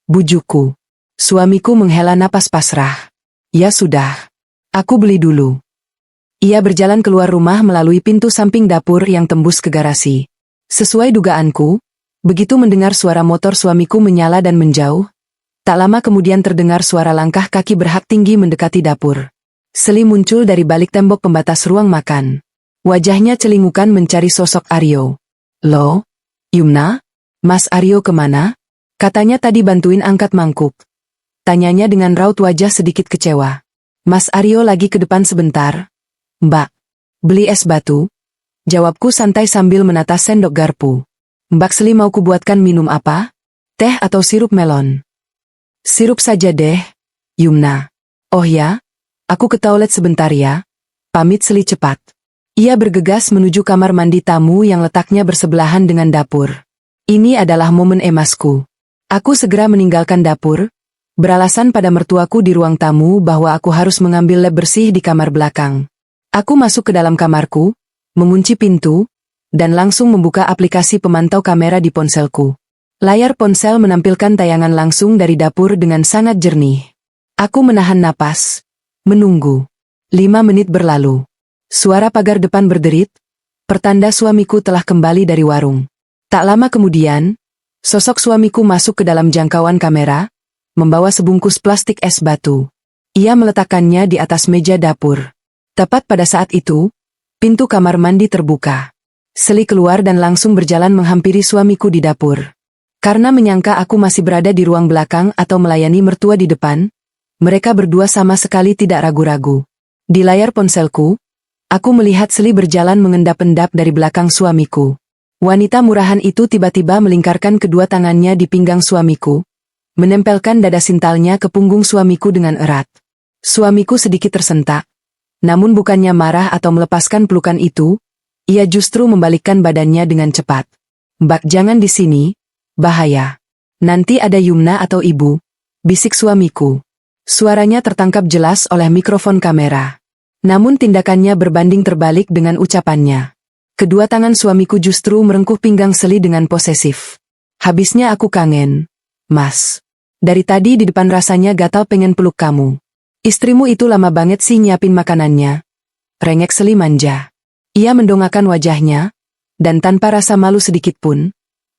Bujukku. Suamiku menghela napas pasrah. Ya sudah. Aku beli dulu. Ia berjalan keluar rumah melalui pintu samping dapur yang tembus ke garasi. Sesuai dugaanku, begitu mendengar suara motor suamiku menyala dan menjauh, Tak lama kemudian terdengar suara langkah kaki berhak tinggi mendekati dapur. Seli muncul dari balik tembok pembatas ruang makan. Wajahnya celingukan mencari sosok Aryo. "Loh, Yumna? Mas Aryo kemana?" Katanya tadi bantuin angkat mangkuk. Tanyanya dengan raut wajah sedikit kecewa. "Mas Aryo lagi ke depan sebentar, Mbak. Beli es batu?" Jawabku santai sambil menata sendok garpu. "Mbak Seli mau kubuatkan minum apa? Teh atau sirup melon?" "Sirup saja deh, Yumna." "Oh ya? Aku ke toilet sebentar ya." Pamit Seli cepat. Ia bergegas menuju kamar mandi tamu yang letaknya bersebelahan dengan dapur. Ini adalah momen emasku. Aku segera meninggalkan dapur, beralasan pada mertuaku di ruang tamu bahwa aku harus mengambil lap bersih di kamar belakang. Aku masuk ke dalam kamarku, mengunci pintu, dan langsung membuka aplikasi pemantau kamera di ponselku. Layar ponsel menampilkan tayangan langsung dari dapur dengan sangat jernih. Aku menahan napas, menunggu. 5 menit berlalu. Suara pagar depan berderit, pertanda suamiku telah kembali dari warung. Tak lama kemudian, sosok suamiku masuk ke dalam jangkauan kamera, membawa sebungkus plastik es batu. Ia meletakkannya di atas meja dapur. Tepat pada saat itu, pintu kamar mandi terbuka. Seli keluar dan langsung berjalan menghampiri suamiku di dapur. Karena menyangka aku masih berada di ruang belakang atau melayani mertua di depan, mereka berdua sama sekali tidak ragu-ragu. Di layar ponselku, aku melihat Seli berjalan mengendap-endap dari belakang suamiku. Wanita murahan itu tiba-tiba melingkarkan kedua tangannya di pinggang suamiku, menempelkan dada sintalnya ke punggung suamiku dengan erat. Suamiku sedikit tersentak. Namun bukannya marah atau melepaskan pelukan itu, ia justru membalikkan badannya dengan cepat. "Mbak, jangan di sini, bahaya. Nanti ada Yumna atau ibu," bisik suamiku. Suaranya tertangkap jelas oleh mikrofon kamera. Namun tindakannya berbanding terbalik dengan ucapannya. Kedua tangan suamiku justru merengkuh pinggang Seli dengan posesif. "Habisnya aku kangen, Mas. Dari tadi di depan rasanya gatal pengen peluk kamu. Istrimu itu lama banget sih nyiapin makanannya," rengek Seli manja. Ia mendongakkan wajahnya, dan tanpa rasa malu sedikit pun,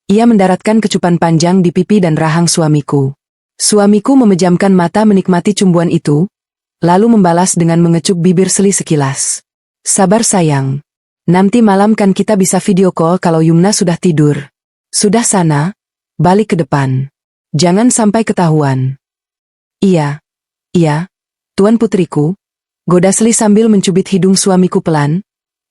ia mendaratkan kecupan panjang di pipi dan rahang suamiku. Suamiku memejamkan mata menikmati cumbuan itu, lalu membalas dengan mengecup bibir Seli sekilas. "Sabar sayang. Nanti malam kan kita bisa video call kalau Yumna sudah tidur. Sudah sana, balik ke depan. Jangan sampai ketahuan." Iya, Tuan putriku," goda Seli sambil mencubit hidung suamiku pelan,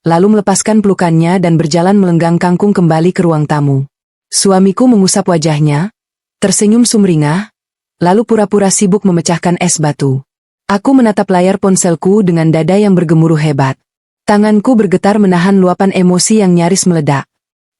lalu melepaskan pelukannya dan berjalan melenggang kangkung kembali ke ruang tamu. Suamiku mengusap wajahnya, tersenyum sumringah, lalu pura-pura sibuk memecahkan es batu. Aku menatap layar ponselku dengan dada yang bergemuruh hebat. Tanganku bergetar menahan luapan emosi yang nyaris meledak.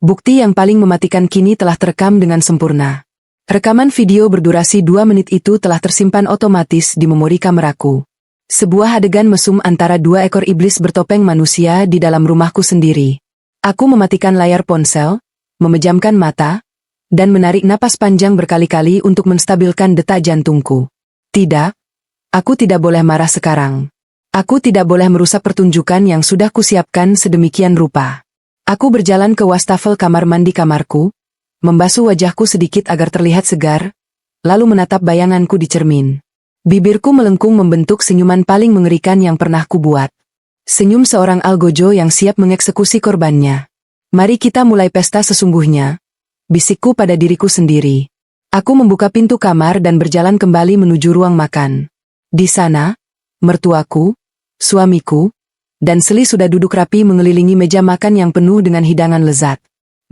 Bukti yang paling mematikan kini telah terekam dengan sempurna. Rekaman video berdurasi 2 menit itu telah tersimpan otomatis di memori kameraku. Sebuah adegan mesum antara 2 ekor iblis bertopeng manusia di dalam rumahku sendiri. Aku mematikan layar ponsel, memejamkan mata, dan menarik napas panjang berkali-kali untuk menstabilkan detak jantungku. Tidak, aku tidak boleh marah sekarang. Aku tidak boleh merusak pertunjukan yang sudah kusiapkan sedemikian rupa. Aku berjalan ke wastafel kamar mandi kamarku, membasuh wajahku sedikit agar terlihat segar, lalu menatap bayanganku di cermin. Bibirku melengkung membentuk senyuman paling mengerikan yang pernah kubuat. Senyum seorang algojo yang siap mengeksekusi korbannya. "Mari kita mulai pesta sesungguhnya," bisikku pada diriku sendiri. Aku membuka pintu kamar dan berjalan kembali menuju ruang makan. Di sana, mertuaku, suamiku, dan Seli sudah duduk rapi mengelilingi meja makan yang penuh dengan hidangan lezat.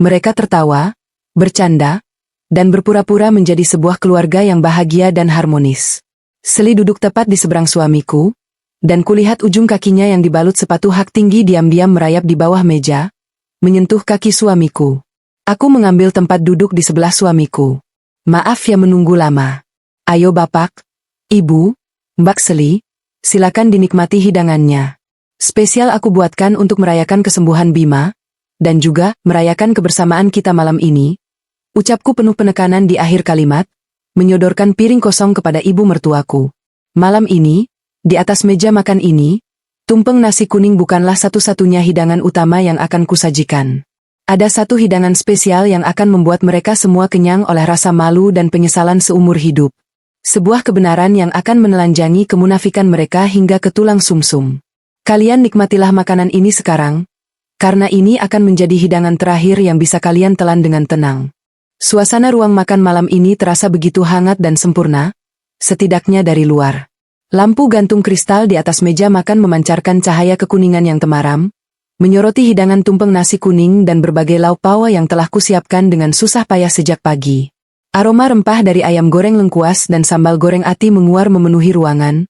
Mereka tertawa, bercanda, dan berpura-pura menjadi sebuah keluarga yang bahagia dan harmonis. Seli duduk tepat di seberang suamiku, dan kulihat ujung kakinya yang dibalut sepatu hak tinggi diam-diam merayap di bawah meja, menyentuh kaki suamiku. Aku mengambil tempat duduk di sebelah suamiku. "Maaf ya menunggu lama. Ayo Bapak, Ibu, Mbak Seli, silakan dinikmati hidangannya. Spesial aku buatkan untuk merayakan kesembuhan Bima, dan juga merayakan kebersamaan kita malam ini," ucapku penuh penekanan di akhir kalimat, menyodorkan piring kosong kepada ibu mertuaku. Malam ini, di atas meja makan ini, tumpeng nasi kuning bukanlah satu-satunya hidangan utama yang akan kusajikan. Ada satu hidangan spesial yang akan membuat mereka semua kenyang oleh rasa malu dan penyesalan seumur hidup. Sebuah kebenaran yang akan menelanjangi kemunafikan mereka hingga ke tulang sumsum. Kalian nikmatilah makanan ini sekarang, karena ini akan menjadi hidangan terakhir yang bisa kalian telan dengan tenang. Suasana ruang makan malam ini terasa begitu hangat dan sempurna, setidaknya dari luar. Lampu gantung kristal di atas meja makan memancarkan cahaya kekuningan yang temaram, menyoroti hidangan tumpeng nasi kuning dan berbagai lauk pawa yang telah kusiapkan dengan susah payah sejak pagi. Aroma rempah dari ayam goreng lengkuas dan sambal goreng ati menguar memenuhi ruangan,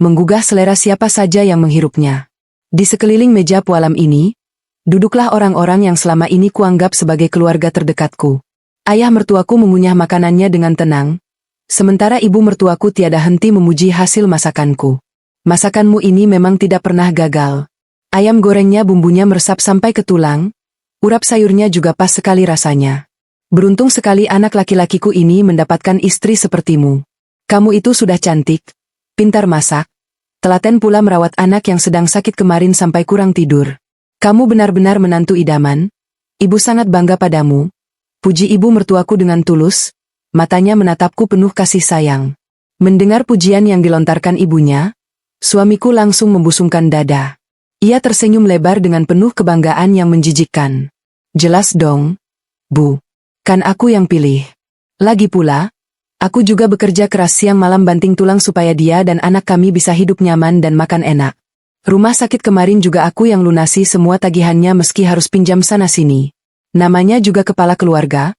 menggugah selera siapa saja yang menghirupnya. Di sekeliling meja pualam ini, duduklah orang-orang yang selama ini kuanggap sebagai keluarga terdekatku. Ayah mertuaku mengunyah makanannya dengan tenang, sementara ibu mertuaku tiada henti memuji hasil masakanku. Masakanmu ini memang tidak pernah gagal. Ayam gorengnya bumbunya meresap sampai ke tulang, urap sayurnya juga pas sekali rasanya. Beruntung sekali anak laki-lakiku ini mendapatkan istri sepertimu. Kamu itu sudah cantik, pintar masak, telaten pula merawat anak yang sedang sakit kemarin sampai kurang tidur. Kamu benar-benar menantu idaman, ibu sangat bangga padamu. Puji ibu mertuaku dengan tulus, matanya menatapku penuh kasih sayang. Mendengar pujian yang dilontarkan ibunya, suamiku langsung membusungkan dada. Ia tersenyum lebar dengan penuh kebanggaan yang menjijikkan. Jelas dong, Bu. Kan aku yang pilih. Lagi pula, aku juga bekerja keras siang malam banting tulang supaya dia dan anak kami bisa hidup nyaman dan makan enak. Rumah sakit kemarin juga aku yang lunasi semua tagihannya meski harus pinjam sana-sini. Namanya juga kepala keluarga,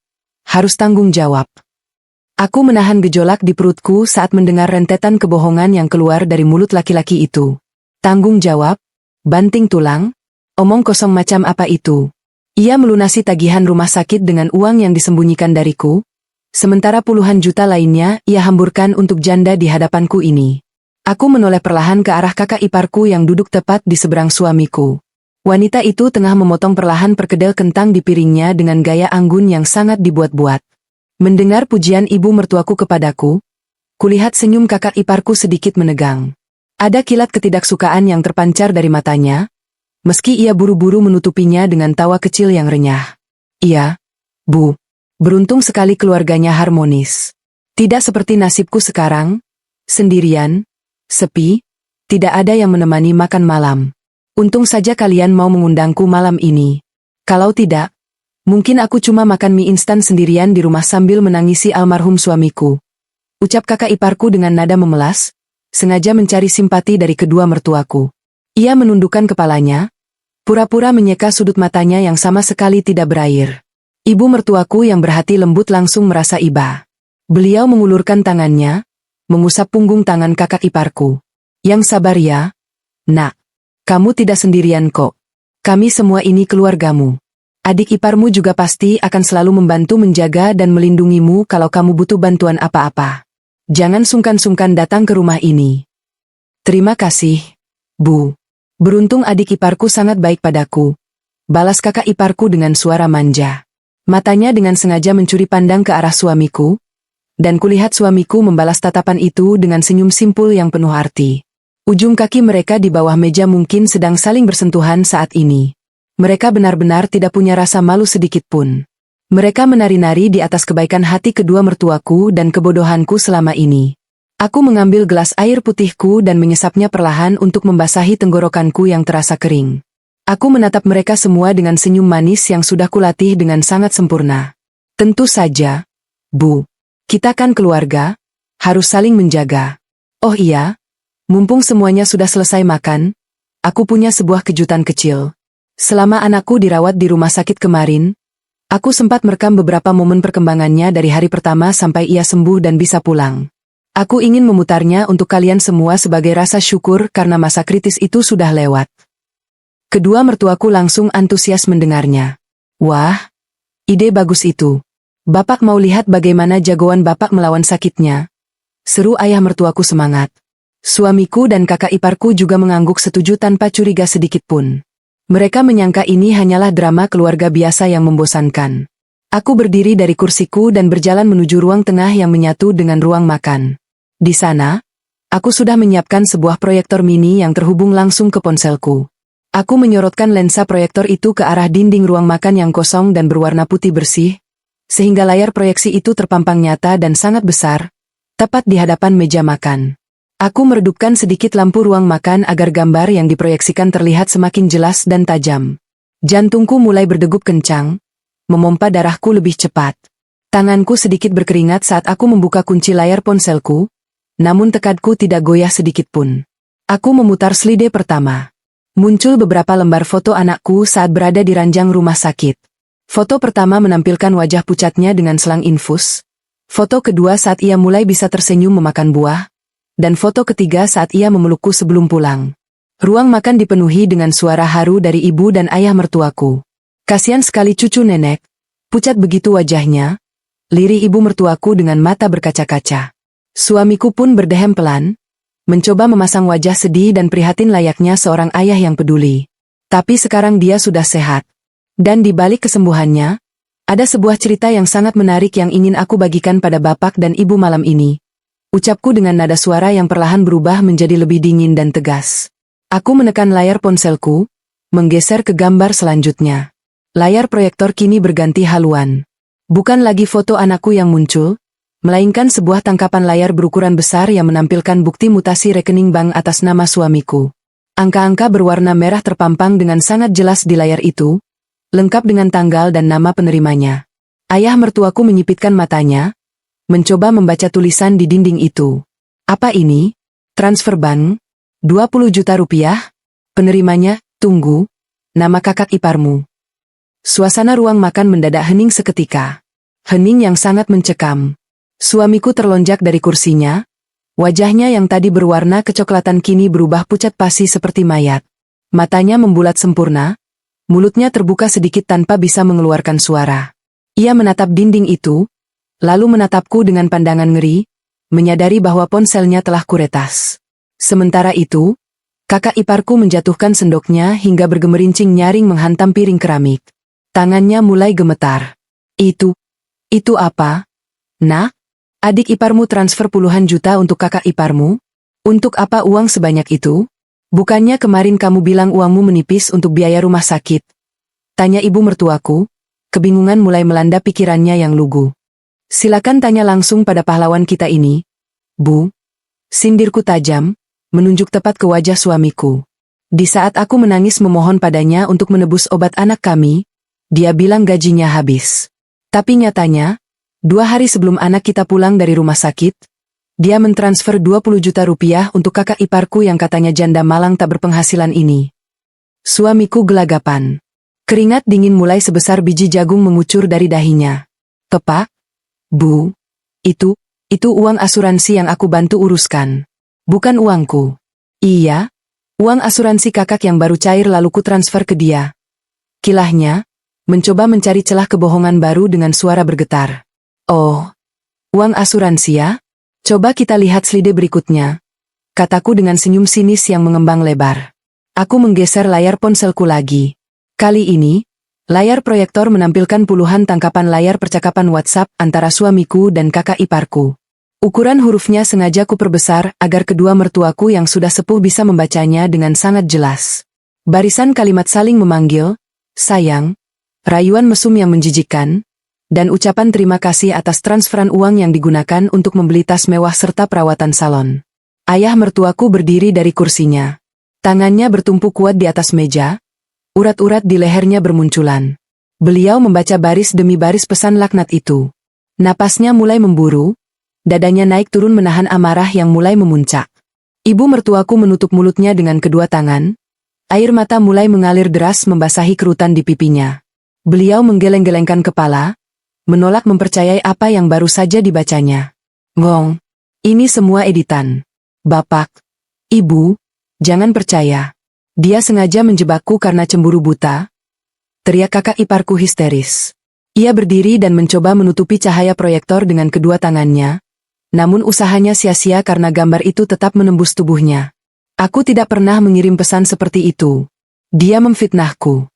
harus tanggung jawab. Aku menahan gejolak di perutku saat mendengar rentetan kebohongan yang keluar dari mulut laki-laki itu. Tanggung jawab? Banting tulang? Omong kosong macam apa itu? Ia melunasi tagihan rumah sakit dengan uang yang disembunyikan dariku, sementara puluhan juta lainnya ia hamburkan untuk janda di hadapanku ini. Aku menoleh perlahan ke arah kakak iparku yang duduk tepat di seberang suamiku. Wanita itu tengah memotong perlahan perkedel kentang di piringnya dengan gaya anggun yang sangat dibuat-buat. Mendengar pujian ibu mertuaku kepadaku, kulihat senyum kakak iparku sedikit menegang. Ada kilat ketidaksukaan yang terpancar dari matanya, meski ia buru-buru menutupinya dengan tawa kecil yang renyah. Iya, Bu. Beruntung sekali keluarganya harmonis. Tidak seperti nasibku sekarang, sendirian, sepi, tidak ada yang menemani makan malam. Untung saja kalian mau mengundangku malam ini. Kalau tidak, mungkin aku cuma makan mie instan sendirian di rumah sambil menangisi almarhum suamiku. Ucap kakak iparku dengan nada memelas, sengaja mencari simpati dari kedua mertuaku. Ia menundukkan kepalanya, pura-pura menyeka sudut matanya yang sama sekali tidak berair. Ibu mertuaku yang berhati lembut langsung merasa iba. Beliau mengulurkan tangannya, mengusap punggung tangan kakak iparku. Yang sabar ya, Nak. Kamu tidak sendirian kok. Kami semua ini keluargamu. Adik iparmu juga pasti akan selalu membantu menjaga dan melindungimu kalau kamu butuh bantuan apa-apa. Jangan sungkan-sungkan datang ke rumah ini. Terima kasih, Bu. Beruntung adik iparku sangat baik padaku. Balas kakak iparku dengan suara manja. Matanya dengan sengaja mencuri pandang ke arah suamiku, dan kulihat suamiku membalas tatapan itu dengan senyum simpul yang penuh arti. Ujung kaki mereka di bawah meja mungkin sedang saling bersentuhan saat ini. Mereka benar-benar tidak punya rasa malu sedikit pun. Mereka menari-nari di atas kebaikan hati kedua mertuaku dan kebodohanku selama ini. Aku mengambil gelas air putihku dan menyesapnya perlahan untuk membasahi tenggorokanku yang terasa kering. Aku menatap mereka semua dengan senyum manis yang sudah kulatih dengan sangat sempurna. Tentu saja, Bu. Kita kan keluarga, harus saling menjaga. Oh iya, mumpung semuanya sudah selesai makan, aku punya sebuah kejutan kecil. Selama anakku dirawat di rumah sakit kemarin, aku sempat merekam beberapa momen perkembangannya dari hari pertama sampai ia sembuh dan bisa pulang. Aku ingin memutarnya untuk kalian semua sebagai rasa syukur karena masa kritis itu sudah lewat. Kedua mertuaku langsung antusias mendengarnya. Wah, ide bagus itu. Bapak mau lihat bagaimana jagoan Bapak melawan sakitnya? Seru ayah mertuaku semangat. Suamiku dan kakak iparku juga mengangguk setuju tanpa curiga sedikit pun. Mereka menyangka ini hanyalah drama keluarga biasa yang membosankan. Aku berdiri dari kursiku dan berjalan menuju ruang tengah yang menyatu dengan ruang makan. Di sana, aku sudah menyiapkan sebuah proyektor mini yang terhubung langsung ke ponselku. Aku menyorotkan lensa proyektor itu ke arah dinding ruang makan yang kosong dan berwarna putih bersih, sehingga layar proyeksi itu terpampang nyata dan sangat besar, tepat di hadapan meja makan. Aku meredupkan sedikit lampu ruang makan agar gambar yang diproyeksikan terlihat semakin jelas dan tajam. Jantungku mulai berdegup kencang, memompa darahku lebih cepat. Tanganku sedikit berkeringat saat aku membuka kunci layar ponselku, namun tekadku tidak goyah sedikit pun. Aku memutar slide pertama. Muncul beberapa lembar foto anakku saat berada di ranjang rumah sakit. Foto pertama menampilkan wajah pucatnya dengan selang infus. Foto kedua saat ia mulai bisa tersenyum memakan buah. Dan foto ketiga saat ia memelukku sebelum pulang. Ruang makan dipenuhi dengan suara haru dari ibu dan ayah mertuaku. Kasihan sekali cucu nenek. Pucat begitu wajahnya. Lirih ibu mertuaku dengan mata berkaca-kaca. Suamiku pun berdehem pelan, mencoba memasang wajah sedih dan prihatin layaknya seorang ayah yang peduli. Tapi sekarang dia sudah sehat. Dan di balik kesembuhannya, ada sebuah cerita yang sangat menarik yang ingin aku bagikan pada bapak dan ibu malam ini. Ucapku dengan nada suara yang perlahan berubah menjadi lebih dingin dan tegas. Aku menekan layar ponselku, menggeser ke gambar selanjutnya. Layar proyektor kini berganti haluan. Bukan lagi foto anakku yang muncul, melainkan sebuah tangkapan layar berukuran besar yang menampilkan bukti mutasi rekening bank atas nama suamiku. Angka-angka berwarna merah terpampang dengan sangat jelas di layar itu, lengkap dengan tanggal dan nama penerimanya. Ayah mertuaku menyipitkan matanya, mencoba membaca tulisan di dinding itu. Apa ini? Transfer bank? 20 juta rupiah? Penerimanya, tunggu, nama kakak iparmu. Suasana ruang makan mendadak hening seketika. Hening yang sangat mencekam. Suamiku terlonjak dari kursinya. Wajahnya yang tadi berwarna kecoklatan kini berubah pucat pasi seperti mayat. Matanya membulat sempurna. Mulutnya terbuka sedikit tanpa bisa mengeluarkan suara. Ia menatap dinding itu, lalu menatapku dengan pandangan ngeri, menyadari bahwa ponselnya telah kuretas. Sementara itu, kakak iparku menjatuhkan sendoknya hingga bergemerincing nyaring menghantam piring keramik. Tangannya mulai gemetar. Itu apa? Nak? Adik iparmu transfer puluhan juta untuk kakak iparmu? Untuk apa uang sebanyak itu? Bukannya kemarin kamu bilang uangmu menipis untuk biaya rumah sakit? Tanya ibu mertuaku, kebingungan mulai melanda pikirannya yang lugu. Silakan tanya langsung pada pahlawan kita ini, Bu. Sindirku tajam, menunjuk tepat ke wajah suamiku. Di saat aku menangis memohon padanya untuk menebus obat anak kami, dia bilang gajinya habis. Tapi nyatanya, 2 hari sebelum anak kita pulang dari rumah sakit, dia mentransfer 20 juta rupiah untuk kakak iparku yang katanya janda malang tak berpenghasilan ini. Suamiku gelagapan. Keringat dingin mulai sebesar biji jagung mengucur dari dahinya. Pak, Bu, itu uang asuransi yang aku bantu uruskan. Bukan uangku. Iya, uang asuransi kakak yang baru cair lalu ku transfer ke dia. Kilahnya, mencoba mencari celah kebohongan baru dengan suara bergetar. Oh, uang asuransi ya? Coba kita lihat slide berikutnya. Kataku dengan senyum sinis yang mengembang lebar. Aku menggeser layar ponselku lagi. Kali ini, layar proyektor menampilkan puluhan tangkapan layar percakapan WhatsApp antara suamiku dan kakak iparku. Ukuran hurufnya sengaja kuperbesar agar kedua mertuaku yang sudah sepuh bisa membacanya dengan sangat jelas. Barisan kalimat saling memanggil, sayang, rayuan mesum yang menjijikkan, dan ucapan terima kasih atas transferan uang yang digunakan untuk membeli tas mewah serta perawatan salon. Ayah mertuaku berdiri dari kursinya. Tangannya bertumpu kuat di atas meja, urat-urat di lehernya bermunculan. Beliau membaca baris demi baris pesan laknat itu. Napasnya mulai memburu, dadanya naik turun menahan amarah yang mulai memuncak. Ibu mertuaku menutup mulutnya dengan kedua tangan, air mata mulai mengalir deras membasahi kerutan di pipinya. Beliau menggeleng-gelengkan kepala, menolak mempercayai apa yang baru saja dibacanya. Ngong, ini semua editan. Bapak, Ibu, jangan percaya. Dia sengaja menjebakku karena cemburu buta. Teriak kakak iparku histeris. Ia berdiri dan mencoba menutupi cahaya proyektor dengan kedua tangannya. Namun usahanya sia-sia karena gambar itu tetap menembus tubuhnya. Aku tidak pernah mengirim pesan seperti itu. Dia memfitnahku.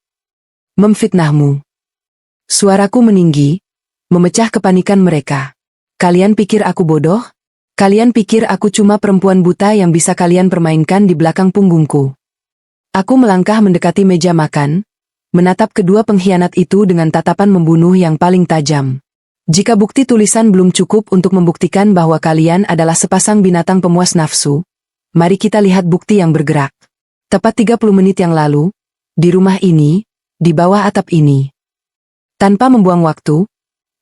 Memfitnahmu. Suaraku meninggi, memecah kepanikan mereka. Kalian pikir aku bodoh? Kalian pikir aku cuma perempuan buta yang bisa kalian permainkan di belakang punggungku? Aku melangkah mendekati meja makan, menatap kedua pengkhianat itu dengan tatapan membunuh yang paling tajam. Jika bukti tulisan belum cukup untuk membuktikan bahwa kalian adalah sepasang binatang pemuas nafsu, mari kita lihat bukti yang bergerak. Tepat 30 menit yang lalu, di rumah ini, di bawah atap ini. Tanpa membuang waktu,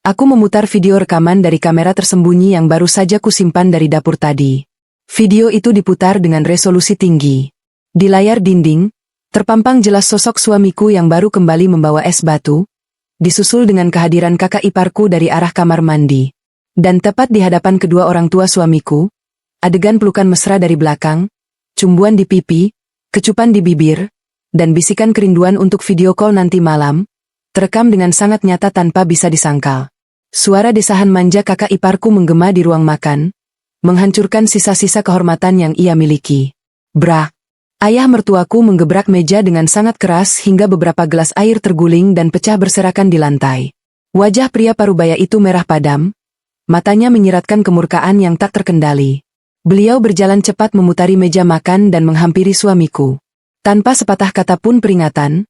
aku memutar video rekaman dari kamera tersembunyi yang baru saja kusimpan dari dapur tadi. Video itu diputar dengan resolusi tinggi. Di layar dinding, terpampang jelas sosok suamiku yang baru kembali membawa es batu, disusul dengan kehadiran kakak iparku dari arah kamar mandi. Dan tepat di hadapan kedua orang tua suamiku, adegan pelukan mesra dari belakang, cumbuan di pipi, kecupan di bibir, dan bisikan kerinduan untuk video call nanti malam, terekam dengan sangat nyata tanpa bisa disangkal. Suara desahan manja kakak iparku menggema di ruang makan, menghancurkan sisa-sisa kehormatan yang ia miliki. Brak! Ayah mertuaku menggebrak meja dengan sangat keras hingga beberapa gelas air terguling dan pecah berserakan di lantai. Wajah pria parubaya itu merah padam, matanya menyiratkan kemurkaan yang tak terkendali. Beliau berjalan cepat memutari meja makan dan menghampiri suamiku. Tanpa sepatah kata pun peringatan,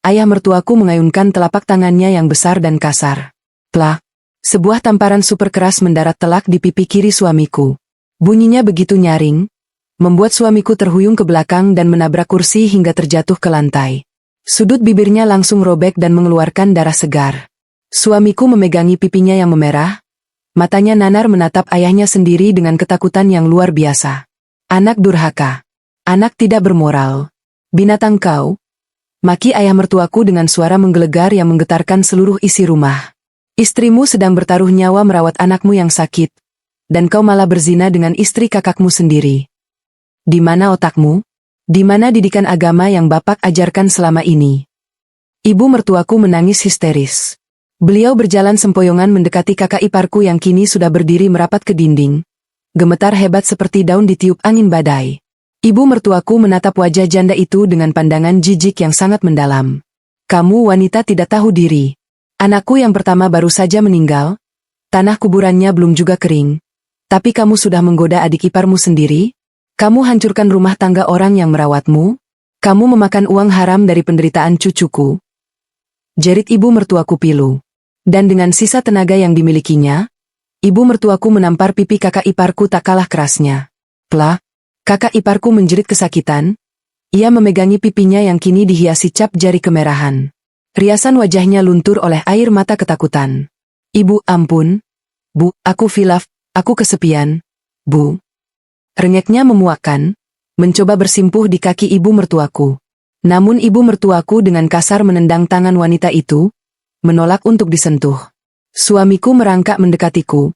ayah mertuaku mengayunkan telapak tangannya yang besar dan kasar. Plak! Sebuah tamparan super keras mendarat telak di pipi kiri suamiku. Bunyinya begitu nyaring, membuat suamiku terhuyung ke belakang dan menabrak kursi hingga terjatuh ke lantai. Sudut bibirnya langsung robek dan mengeluarkan darah segar. Suamiku memegangi pipinya yang memerah, matanya nanar menatap ayahnya sendiri dengan ketakutan yang luar biasa. Anak durhaka. Anak tidak bermoral. Binatang kau. Maki ayah mertuaku dengan suara menggelegar yang menggetarkan seluruh isi rumah. Istrimu sedang bertaruh nyawa merawat anakmu yang sakit, dan kau malah berzina dengan istri kakakmu sendiri. Di mana otakmu? Di mana didikan agama yang Bapak ajarkan selama ini? Ibu mertuaku menangis histeris. Beliau berjalan sempoyongan mendekati kakak iparku yang kini sudah berdiri merapat ke dinding, gemetar hebat seperti daun ditiup angin badai. Ibu mertuaku menatap wajah janda itu dengan pandangan jijik yang sangat mendalam. Kamu wanita tidak tahu diri. Anakku yang pertama baru saja meninggal, tanah kuburannya belum juga kering. Tapi kamu sudah menggoda adik iparmu sendiri? Kamu hancurkan rumah tangga orang yang merawatmu? Kamu memakan uang haram dari penderitaan cucuku? Jerit ibu mertuaku pilu. Dan dengan sisa tenaga yang dimilikinya, ibu mertuaku menampar pipi kakak iparku tak kalah kerasnya. Plak! Kakak iparku menjerit kesakitan. Ia memegangi pipinya yang kini dihiasi cap jari kemerahan. Riasan wajahnya luntur oleh air mata ketakutan. Ibu, ampun. Bu, aku hilaf, aku kesepian. Bu. Rengeknya memuakkan, mencoba bersimpuh di kaki ibu mertuaku. Namun ibu mertuaku dengan kasar menendang tangan wanita itu, menolak untuk disentuh. Suamiku merangkak mendekatiku.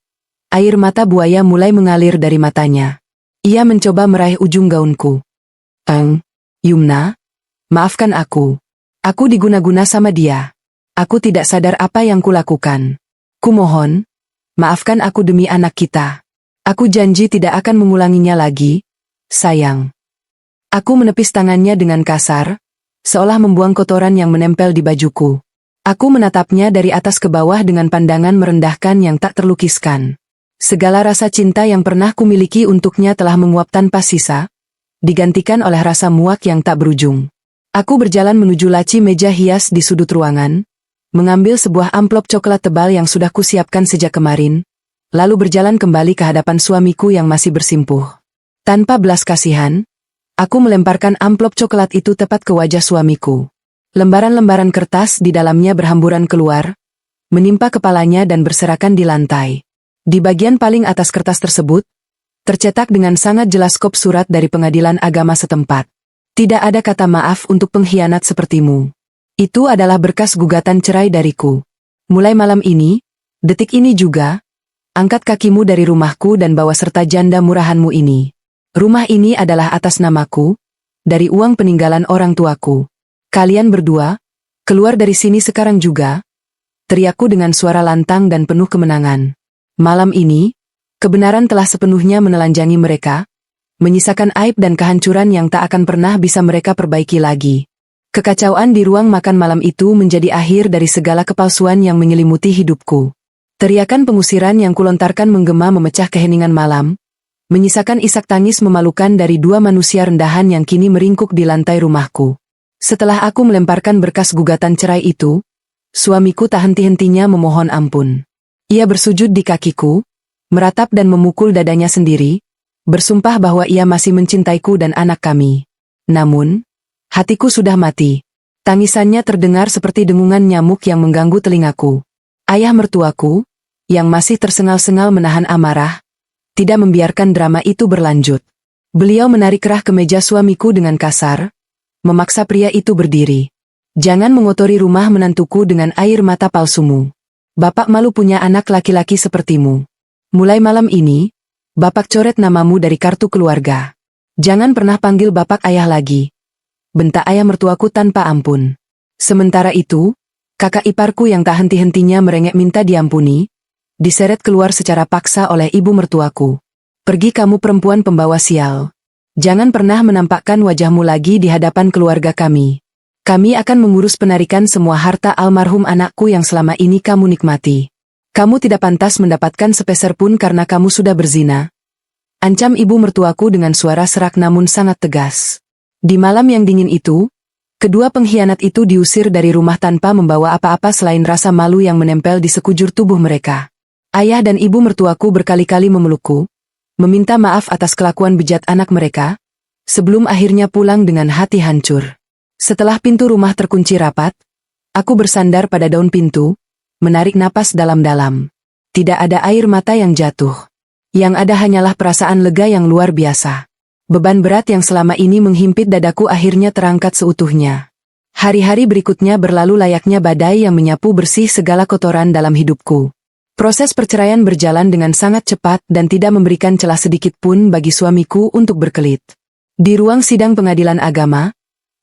Air mata buaya mulai mengalir dari matanya. Ia mencoba meraih ujung gaunku. Yumna, maafkan aku. Aku diguna-guna sama dia. Aku tidak sadar apa yang kulakukan. Kumohon, maafkan aku demi anak kita. Aku janji tidak akan mengulanginya lagi, sayang. Aku menepis tangannya dengan kasar, seolah membuang kotoran yang menempel di bajuku. Aku menatapnya dari atas ke bawah dengan pandangan merendahkan yang tak terlukiskan. Segala rasa cinta yang pernah kumiliki untuknya telah menguap tanpa sisa, digantikan oleh rasa muak yang tak berujung. Aku berjalan menuju laci meja hias di sudut ruangan, mengambil sebuah amplop coklat tebal yang sudah kusiapkan sejak kemarin, lalu berjalan kembali ke hadapan suamiku yang masih bersimpuh. Tanpa belas kasihan, aku melemparkan amplop coklat itu tepat ke wajah suamiku. Lembaran-lembaran kertas di dalamnya berhamburan keluar, menimpa kepalanya dan berserakan di lantai. Di bagian paling atas kertas tersebut, tercetak dengan sangat jelas kop surat dari pengadilan agama setempat. Tidak ada kata maaf untuk pengkhianat sepertimu. Itu adalah berkas gugatan cerai dariku. Mulai malam ini, detik ini juga, angkat kakimu dari rumahku dan bawa serta janda murahanmu ini. Rumah ini adalah atas namaku, dari uang peninggalan orang tuaku. Kalian berdua, keluar dari sini sekarang juga, teriakku dengan suara lantang dan penuh kemenangan. Malam ini, kebenaran telah sepenuhnya menelanjangi mereka, menyisakan aib dan kehancuran yang tak akan pernah bisa mereka perbaiki lagi. Kekacauan di ruang makan malam itu menjadi akhir dari segala kepalsuan yang menyelimuti hidupku. Teriakan pengusiran yang kulontarkan menggema memecah keheningan malam, menyisakan isak tangis memalukan dari dua manusia rendahan yang kini meringkuk di lantai rumahku. Setelah aku melemparkan berkas gugatan cerai itu, suamiku tak henti-hentinya memohon ampun. Ia bersujud di kakiku, meratap dan memukul dadanya sendiri, bersumpah bahwa ia masih mencintaiku dan anak kami. Namun, hatiku sudah mati. Tangisannya terdengar seperti dengungan nyamuk yang mengganggu telingaku. Ayah mertuaku, yang masih tersengal-sengal menahan amarah, tidak membiarkan drama itu berlanjut. Beliau menarik kerah ke meja suamiku dengan kasar, memaksa pria itu berdiri. Jangan mengotori rumah menantuku dengan air mata palsumu. Bapak malu punya anak laki-laki sepertimu. Mulai malam ini, Bapak coret namamu dari kartu keluarga. Jangan pernah panggil Bapak ayah lagi. Bentak ayah mertuaku tanpa ampun. Sementara itu, kakak iparku yang tak henti-hentinya merengek minta diampuni, diseret keluar secara paksa oleh ibu mertuaku. Pergi kamu perempuan pembawa sial. Jangan pernah menampakkan wajahmu lagi di hadapan keluarga kami. Kami akan mengurus penarikan semua harta almarhum anakku yang selama ini kamu nikmati. Kamu tidak pantas mendapatkan sepeser pun karena kamu sudah berzina. Ancam ibu mertuaku dengan suara serak namun sangat tegas. Di malam yang dingin itu, kedua pengkhianat itu diusir dari rumah tanpa membawa apa-apa selain rasa malu yang menempel di sekujur tubuh mereka. Ayah dan ibu mertuaku berkali-kali memelukku, meminta maaf atas kelakuan bejat anak mereka, sebelum akhirnya pulang dengan hati hancur. Setelah pintu rumah terkunci rapat, aku bersandar pada daun pintu, menarik napas dalam-dalam. Tidak ada air mata yang jatuh. Yang ada hanyalah perasaan lega yang luar biasa. Beban berat yang selama ini menghimpit dadaku akhirnya terangkat seutuhnya. Hari-hari berikutnya berlalu layaknya badai yang menyapu bersih segala kotoran dalam hidupku. Proses perceraian berjalan dengan sangat cepat dan tidak memberikan celah sedikit pun bagi suamiku untuk berkelit. Di ruang sidang pengadilan agama,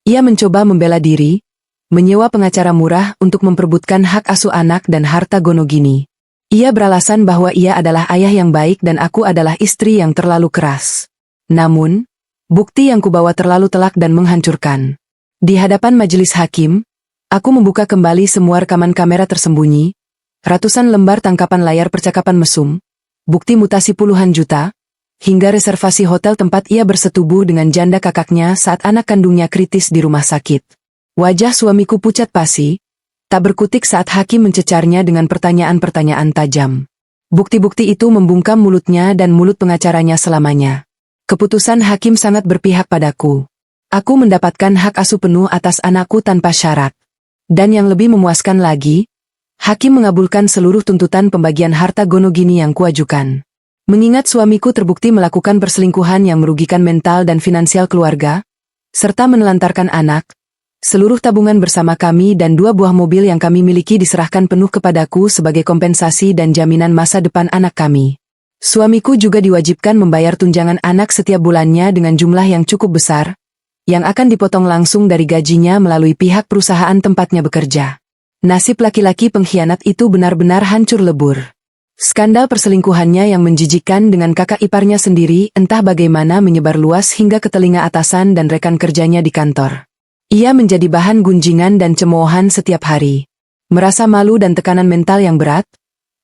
ia mencoba membela diri, menyewa pengacara murah untuk memperebutkan hak asuh anak dan harta Gonogini. Ia beralasan bahwa ia adalah ayah yang baik dan aku adalah istri yang terlalu keras. Namun, bukti yang kubawa terlalu telak dan menghancurkan. Di hadapan majelis hakim, aku membuka kembali semua rekaman kamera tersembunyi, ratusan lembar tangkapan layar percakapan mesum, bukti mutasi puluhan juta, hingga reservasi hotel tempat ia bersetubuh dengan janda kakaknya saat anak kandungnya kritis di rumah sakit. Wajah suamiku pucat pasi, tak berkutik saat hakim mencecarnya dengan pertanyaan-pertanyaan tajam. Bukti-bukti itu membungkam mulutnya dan mulut pengacaranya selamanya. Keputusan hakim sangat berpihak padaku. Aku mendapatkan hak asuh penuh atas anakku tanpa syarat. Dan yang lebih memuaskan lagi, hakim mengabulkan seluruh tuntutan pembagian harta Gonogini yang kuajukan. Mengingat suamiku terbukti melakukan perselingkuhan yang merugikan mental dan finansial keluarga, serta menelantarkan anak, seluruh tabungan bersama kami dan 2 buah mobil yang kami miliki diserahkan penuh kepadaku sebagai kompensasi dan jaminan masa depan anak kami. Suamiku juga diwajibkan membayar tunjangan anak setiap bulannya dengan jumlah yang cukup besar, yang akan dipotong langsung dari gajinya melalui pihak perusahaan tempatnya bekerja. Nasib laki-laki pengkhianat itu benar-benar hancur lebur. Skandal perselingkuhannya yang menjijikkan dengan kakak iparnya sendiri entah bagaimana menyebar luas hingga ke telinga atasan dan rekan kerjanya di kantor. Ia menjadi bahan gunjingan dan cemoohan setiap hari. Merasa malu dan tekanan mental yang berat,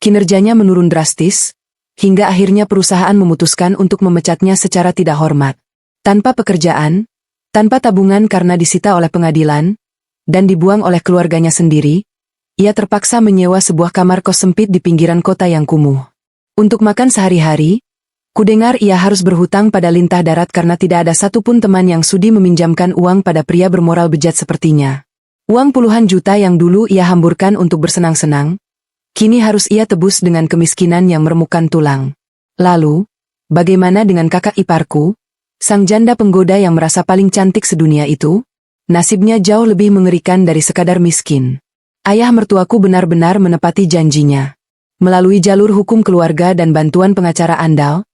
kinerjanya menurun drastis, hingga akhirnya perusahaan memutuskan untuk memecatnya secara tidak hormat. Tanpa pekerjaan, tanpa tabungan karena disita oleh pengadilan, dan dibuang oleh keluarganya sendiri, ia terpaksa menyewa sebuah kamar kos sempit di pinggiran kota yang kumuh. Untuk makan sehari-hari, kudengar ia harus berhutang pada lintah darat karena tidak ada satupun teman yang sudi meminjamkan uang pada pria bermoral bejat sepertinya. Uang puluhan juta yang dulu ia hamburkan untuk bersenang-senang, kini harus ia tebus dengan kemiskinan yang meremukkan tulang. Lalu, bagaimana dengan kakak iparku, sang janda penggoda yang merasa paling cantik sedunia itu? Nasibnya jauh lebih mengerikan dari sekadar miskin. Ayah mertuaku benar-benar menepati janjinya. Melalui jalur hukum keluarga dan bantuan pengacara andal,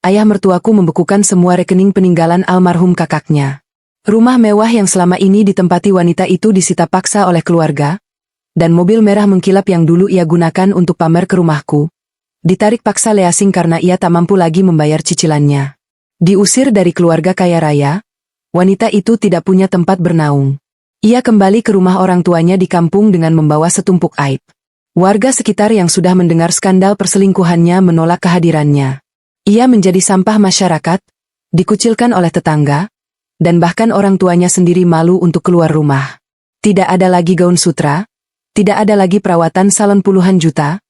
ayah mertuaku membekukan semua rekening peninggalan almarhum kakaknya. Rumah mewah yang selama ini ditempati wanita itu disita paksa oleh keluarga, dan mobil merah mengkilap yang dulu ia gunakan untuk pamer ke rumahku, ditarik paksa Leasing karena ia tak mampu lagi membayar cicilannya. Diusir dari keluarga kaya raya, wanita itu tidak punya tempat bernaung. Ia kembali ke rumah orang tuanya di kampung dengan membawa setumpuk aib. Warga sekitar yang sudah mendengar skandal perselingkuhannya menolak kehadirannya. Ia menjadi sampah masyarakat, dikucilkan oleh tetangga, dan bahkan orang tuanya sendiri malu untuk keluar rumah. Tidak ada lagi gaun sutra, tidak ada lagi perawatan salon puluhan juta,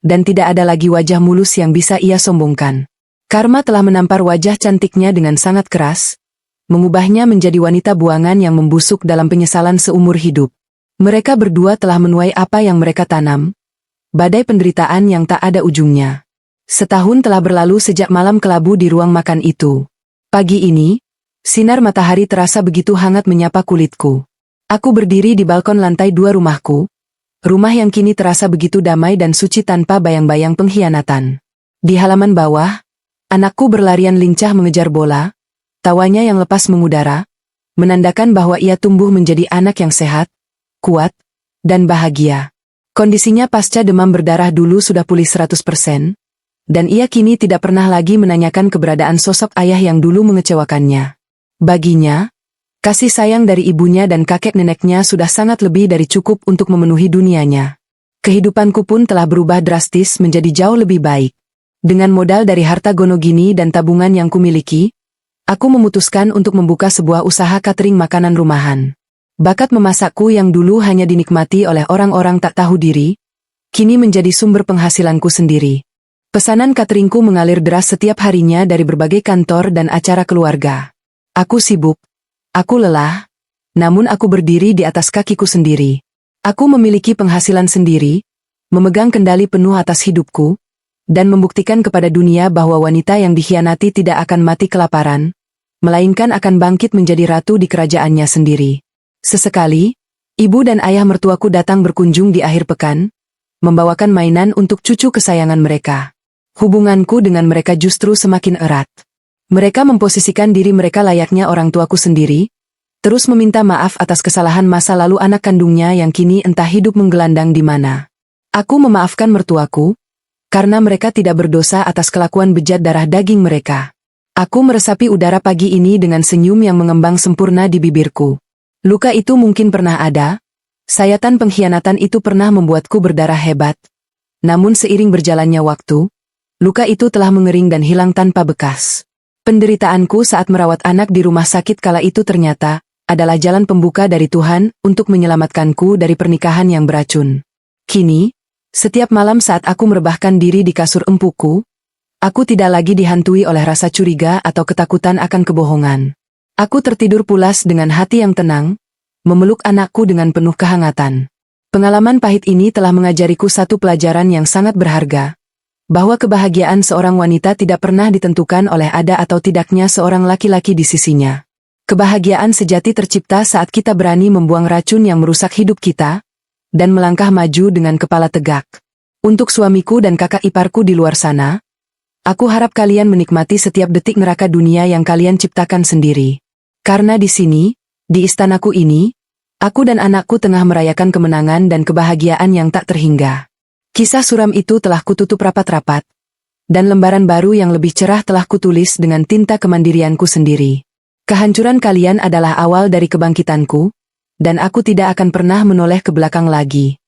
dan tidak ada lagi wajah mulus yang bisa ia sombongkan. Karma telah menampar wajah cantiknya dengan sangat keras, mengubahnya menjadi wanita buangan yang membusuk dalam penyesalan seumur hidup. Mereka berdua telah menuai apa yang mereka tanam, badai penderitaan yang tak ada ujungnya. Setahun telah berlalu sejak malam kelabu di ruang makan itu. Pagi ini, sinar matahari terasa begitu hangat menyapa kulitku. Aku berdiri di balkon lantai 2 rumahku, rumah yang kini terasa begitu damai dan suci tanpa bayang-bayang pengkhianatan. Di halaman bawah, anakku berlarian lincah mengejar bola, tawanya yang lepas mengudara, menandakan bahwa ia tumbuh menjadi anak yang sehat, kuat, dan bahagia. Kondisinya pasca demam berdarah dulu sudah pulih 100%, dan ia kini tidak pernah lagi menanyakan keberadaan sosok ayah yang dulu mengecewakannya. Baginya, kasih sayang dari ibunya dan kakek neneknya sudah sangat lebih dari cukup untuk memenuhi dunianya. Kehidupanku pun telah berubah drastis menjadi jauh lebih baik. Dengan modal dari harta gonogini dan tabungan yang kumiliki, aku memutuskan untuk membuka sebuah usaha catering makanan rumahan. Bakat memasakku yang dulu hanya dinikmati oleh orang-orang tak tahu diri, kini menjadi sumber penghasilanku sendiri. Pesanan cateringku mengalir deras setiap harinya dari berbagai kantor dan acara keluarga. Aku sibuk, aku lelah, namun aku berdiri di atas kakiku sendiri. Aku memiliki penghasilan sendiri, memegang kendali penuh atas hidupku, dan membuktikan kepada dunia bahwa wanita yang dikhianati tidak akan mati kelaparan, melainkan akan bangkit menjadi ratu di kerajaannya sendiri. Sesekali, ibu dan ayah mertuaku datang berkunjung di akhir pekan, membawakan mainan untuk cucu kesayangan mereka. Hubunganku dengan mereka justru semakin erat. Mereka memposisikan diri mereka layaknya orang tuaku sendiri, terus meminta maaf atas kesalahan masa lalu anak kandungnya yang kini entah hidup menggelandang di mana. Aku memaafkan mertuaku, karena mereka tidak berdosa atas kelakuan bejat darah daging mereka. Aku meresapi udara pagi ini dengan senyum yang mengembang sempurna di bibirku. Luka itu mungkin pernah ada, sayatan pengkhianatan itu pernah membuatku berdarah hebat. Namun seiring berjalannya waktu, luka itu telah mengering dan hilang tanpa bekas. Penderitaanku saat merawat anak di rumah sakit kala itu ternyata adalah jalan pembuka dari Tuhan untuk menyelamatkanku dari pernikahan yang beracun. Kini, setiap malam saat aku merebahkan diri di kasur empuku, aku tidak lagi dihantui oleh rasa curiga atau ketakutan akan kebohongan. Aku tertidur pulas dengan hati yang tenang, memeluk anakku dengan penuh kehangatan. Pengalaman pahit ini telah mengajariku satu pelajaran yang sangat berharga, bahwa kebahagiaan seorang wanita tidak pernah ditentukan oleh ada atau tidaknya seorang laki-laki di sisinya. Kebahagiaan sejati tercipta saat kita berani membuang racun yang merusak hidup kita, dan melangkah maju dengan kepala tegak. Untuk suamiku dan kakak iparku di luar sana, aku harap kalian menikmati setiap detik neraka dunia yang kalian ciptakan sendiri. Karena di sini, di istanaku ini, aku dan anakku tengah merayakan kemenangan dan kebahagiaan yang tak terhingga. Kisah suram itu telah kututup rapat-rapat, dan lembaran baru yang lebih cerah telah kutulis dengan tinta kemandirianku sendiri. Kehancuran kalian adalah awal dari kebangkitanku, dan aku tidak akan pernah menoleh ke belakang lagi.